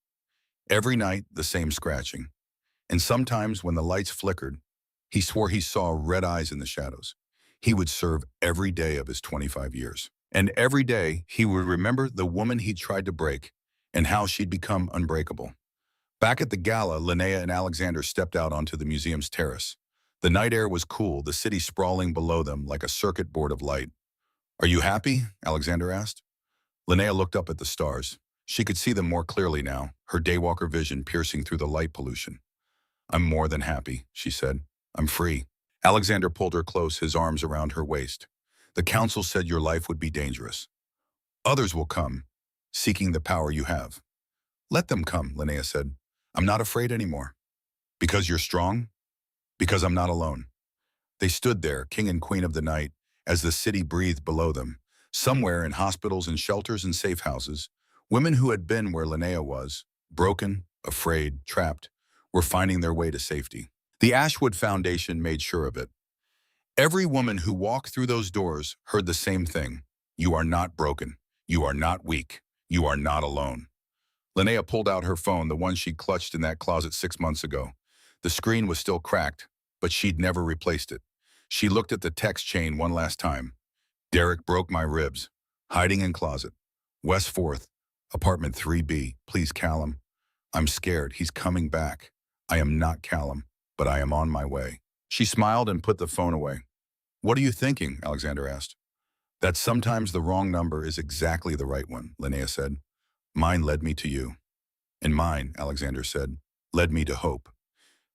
Every night, the same scratching. And sometimes, when the lights flickered, he swore he saw red eyes in the shadows. He would serve every day of his 25 years. And every day, he would remember the woman he tried to break and how she'd become unbreakable. Back at the gala, Linnea and Alexander stepped out onto the museum's terrace. The night air was cool, the city sprawling below them like a circuit board of light. Are you happy? Alexander asked. Linnea looked up at the stars. She could see them more clearly now, her daywalker vision piercing through the light pollution. I'm more than happy, she said. I'm free. Alexander pulled her close, his arms around her waist. The council said your life would be dangerous. Others will come, seeking the power you have. Let them come, Linnea said. I'm not afraid anymore. Because you're strong? Because I'm not alone. They stood there, king and queen of the night, as the city breathed below them. Somewhere in hospitals and shelters and safe houses, women who had been where Linnea was, broken, afraid, trapped, were finding their way to safety. The Ashwood Foundation made sure of it. Every woman who walked through those doors heard the same thing. You are not broken. You are not weak. You are not alone. Linnea pulled out her phone, the one she'd clutched in that closet 6 months ago. The screen was still cracked, but she'd never replaced it. She looked at the text chain one last time. Derek broke my ribs. Hiding in closet. West 4th, apartment 3B. Please, Callum. I'm scared. He's coming back. I am not Callum, but I am on my way. She smiled and put the phone away. What are you thinking? Alexander asked. That sometimes the wrong number is exactly the right one, Linnea said. Mine led me to you. And mine, Alexander said, led me to hope.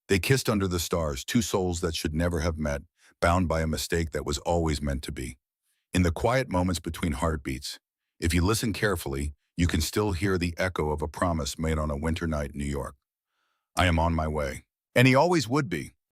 They kissed under the stars, two souls that should never have met, bound by a mistake that was always meant to be. In the quiet moments between heartbeats, if you listen carefully, you can still hear the echo of a promise made on a winter night in New York. I am on my way. And he always would be.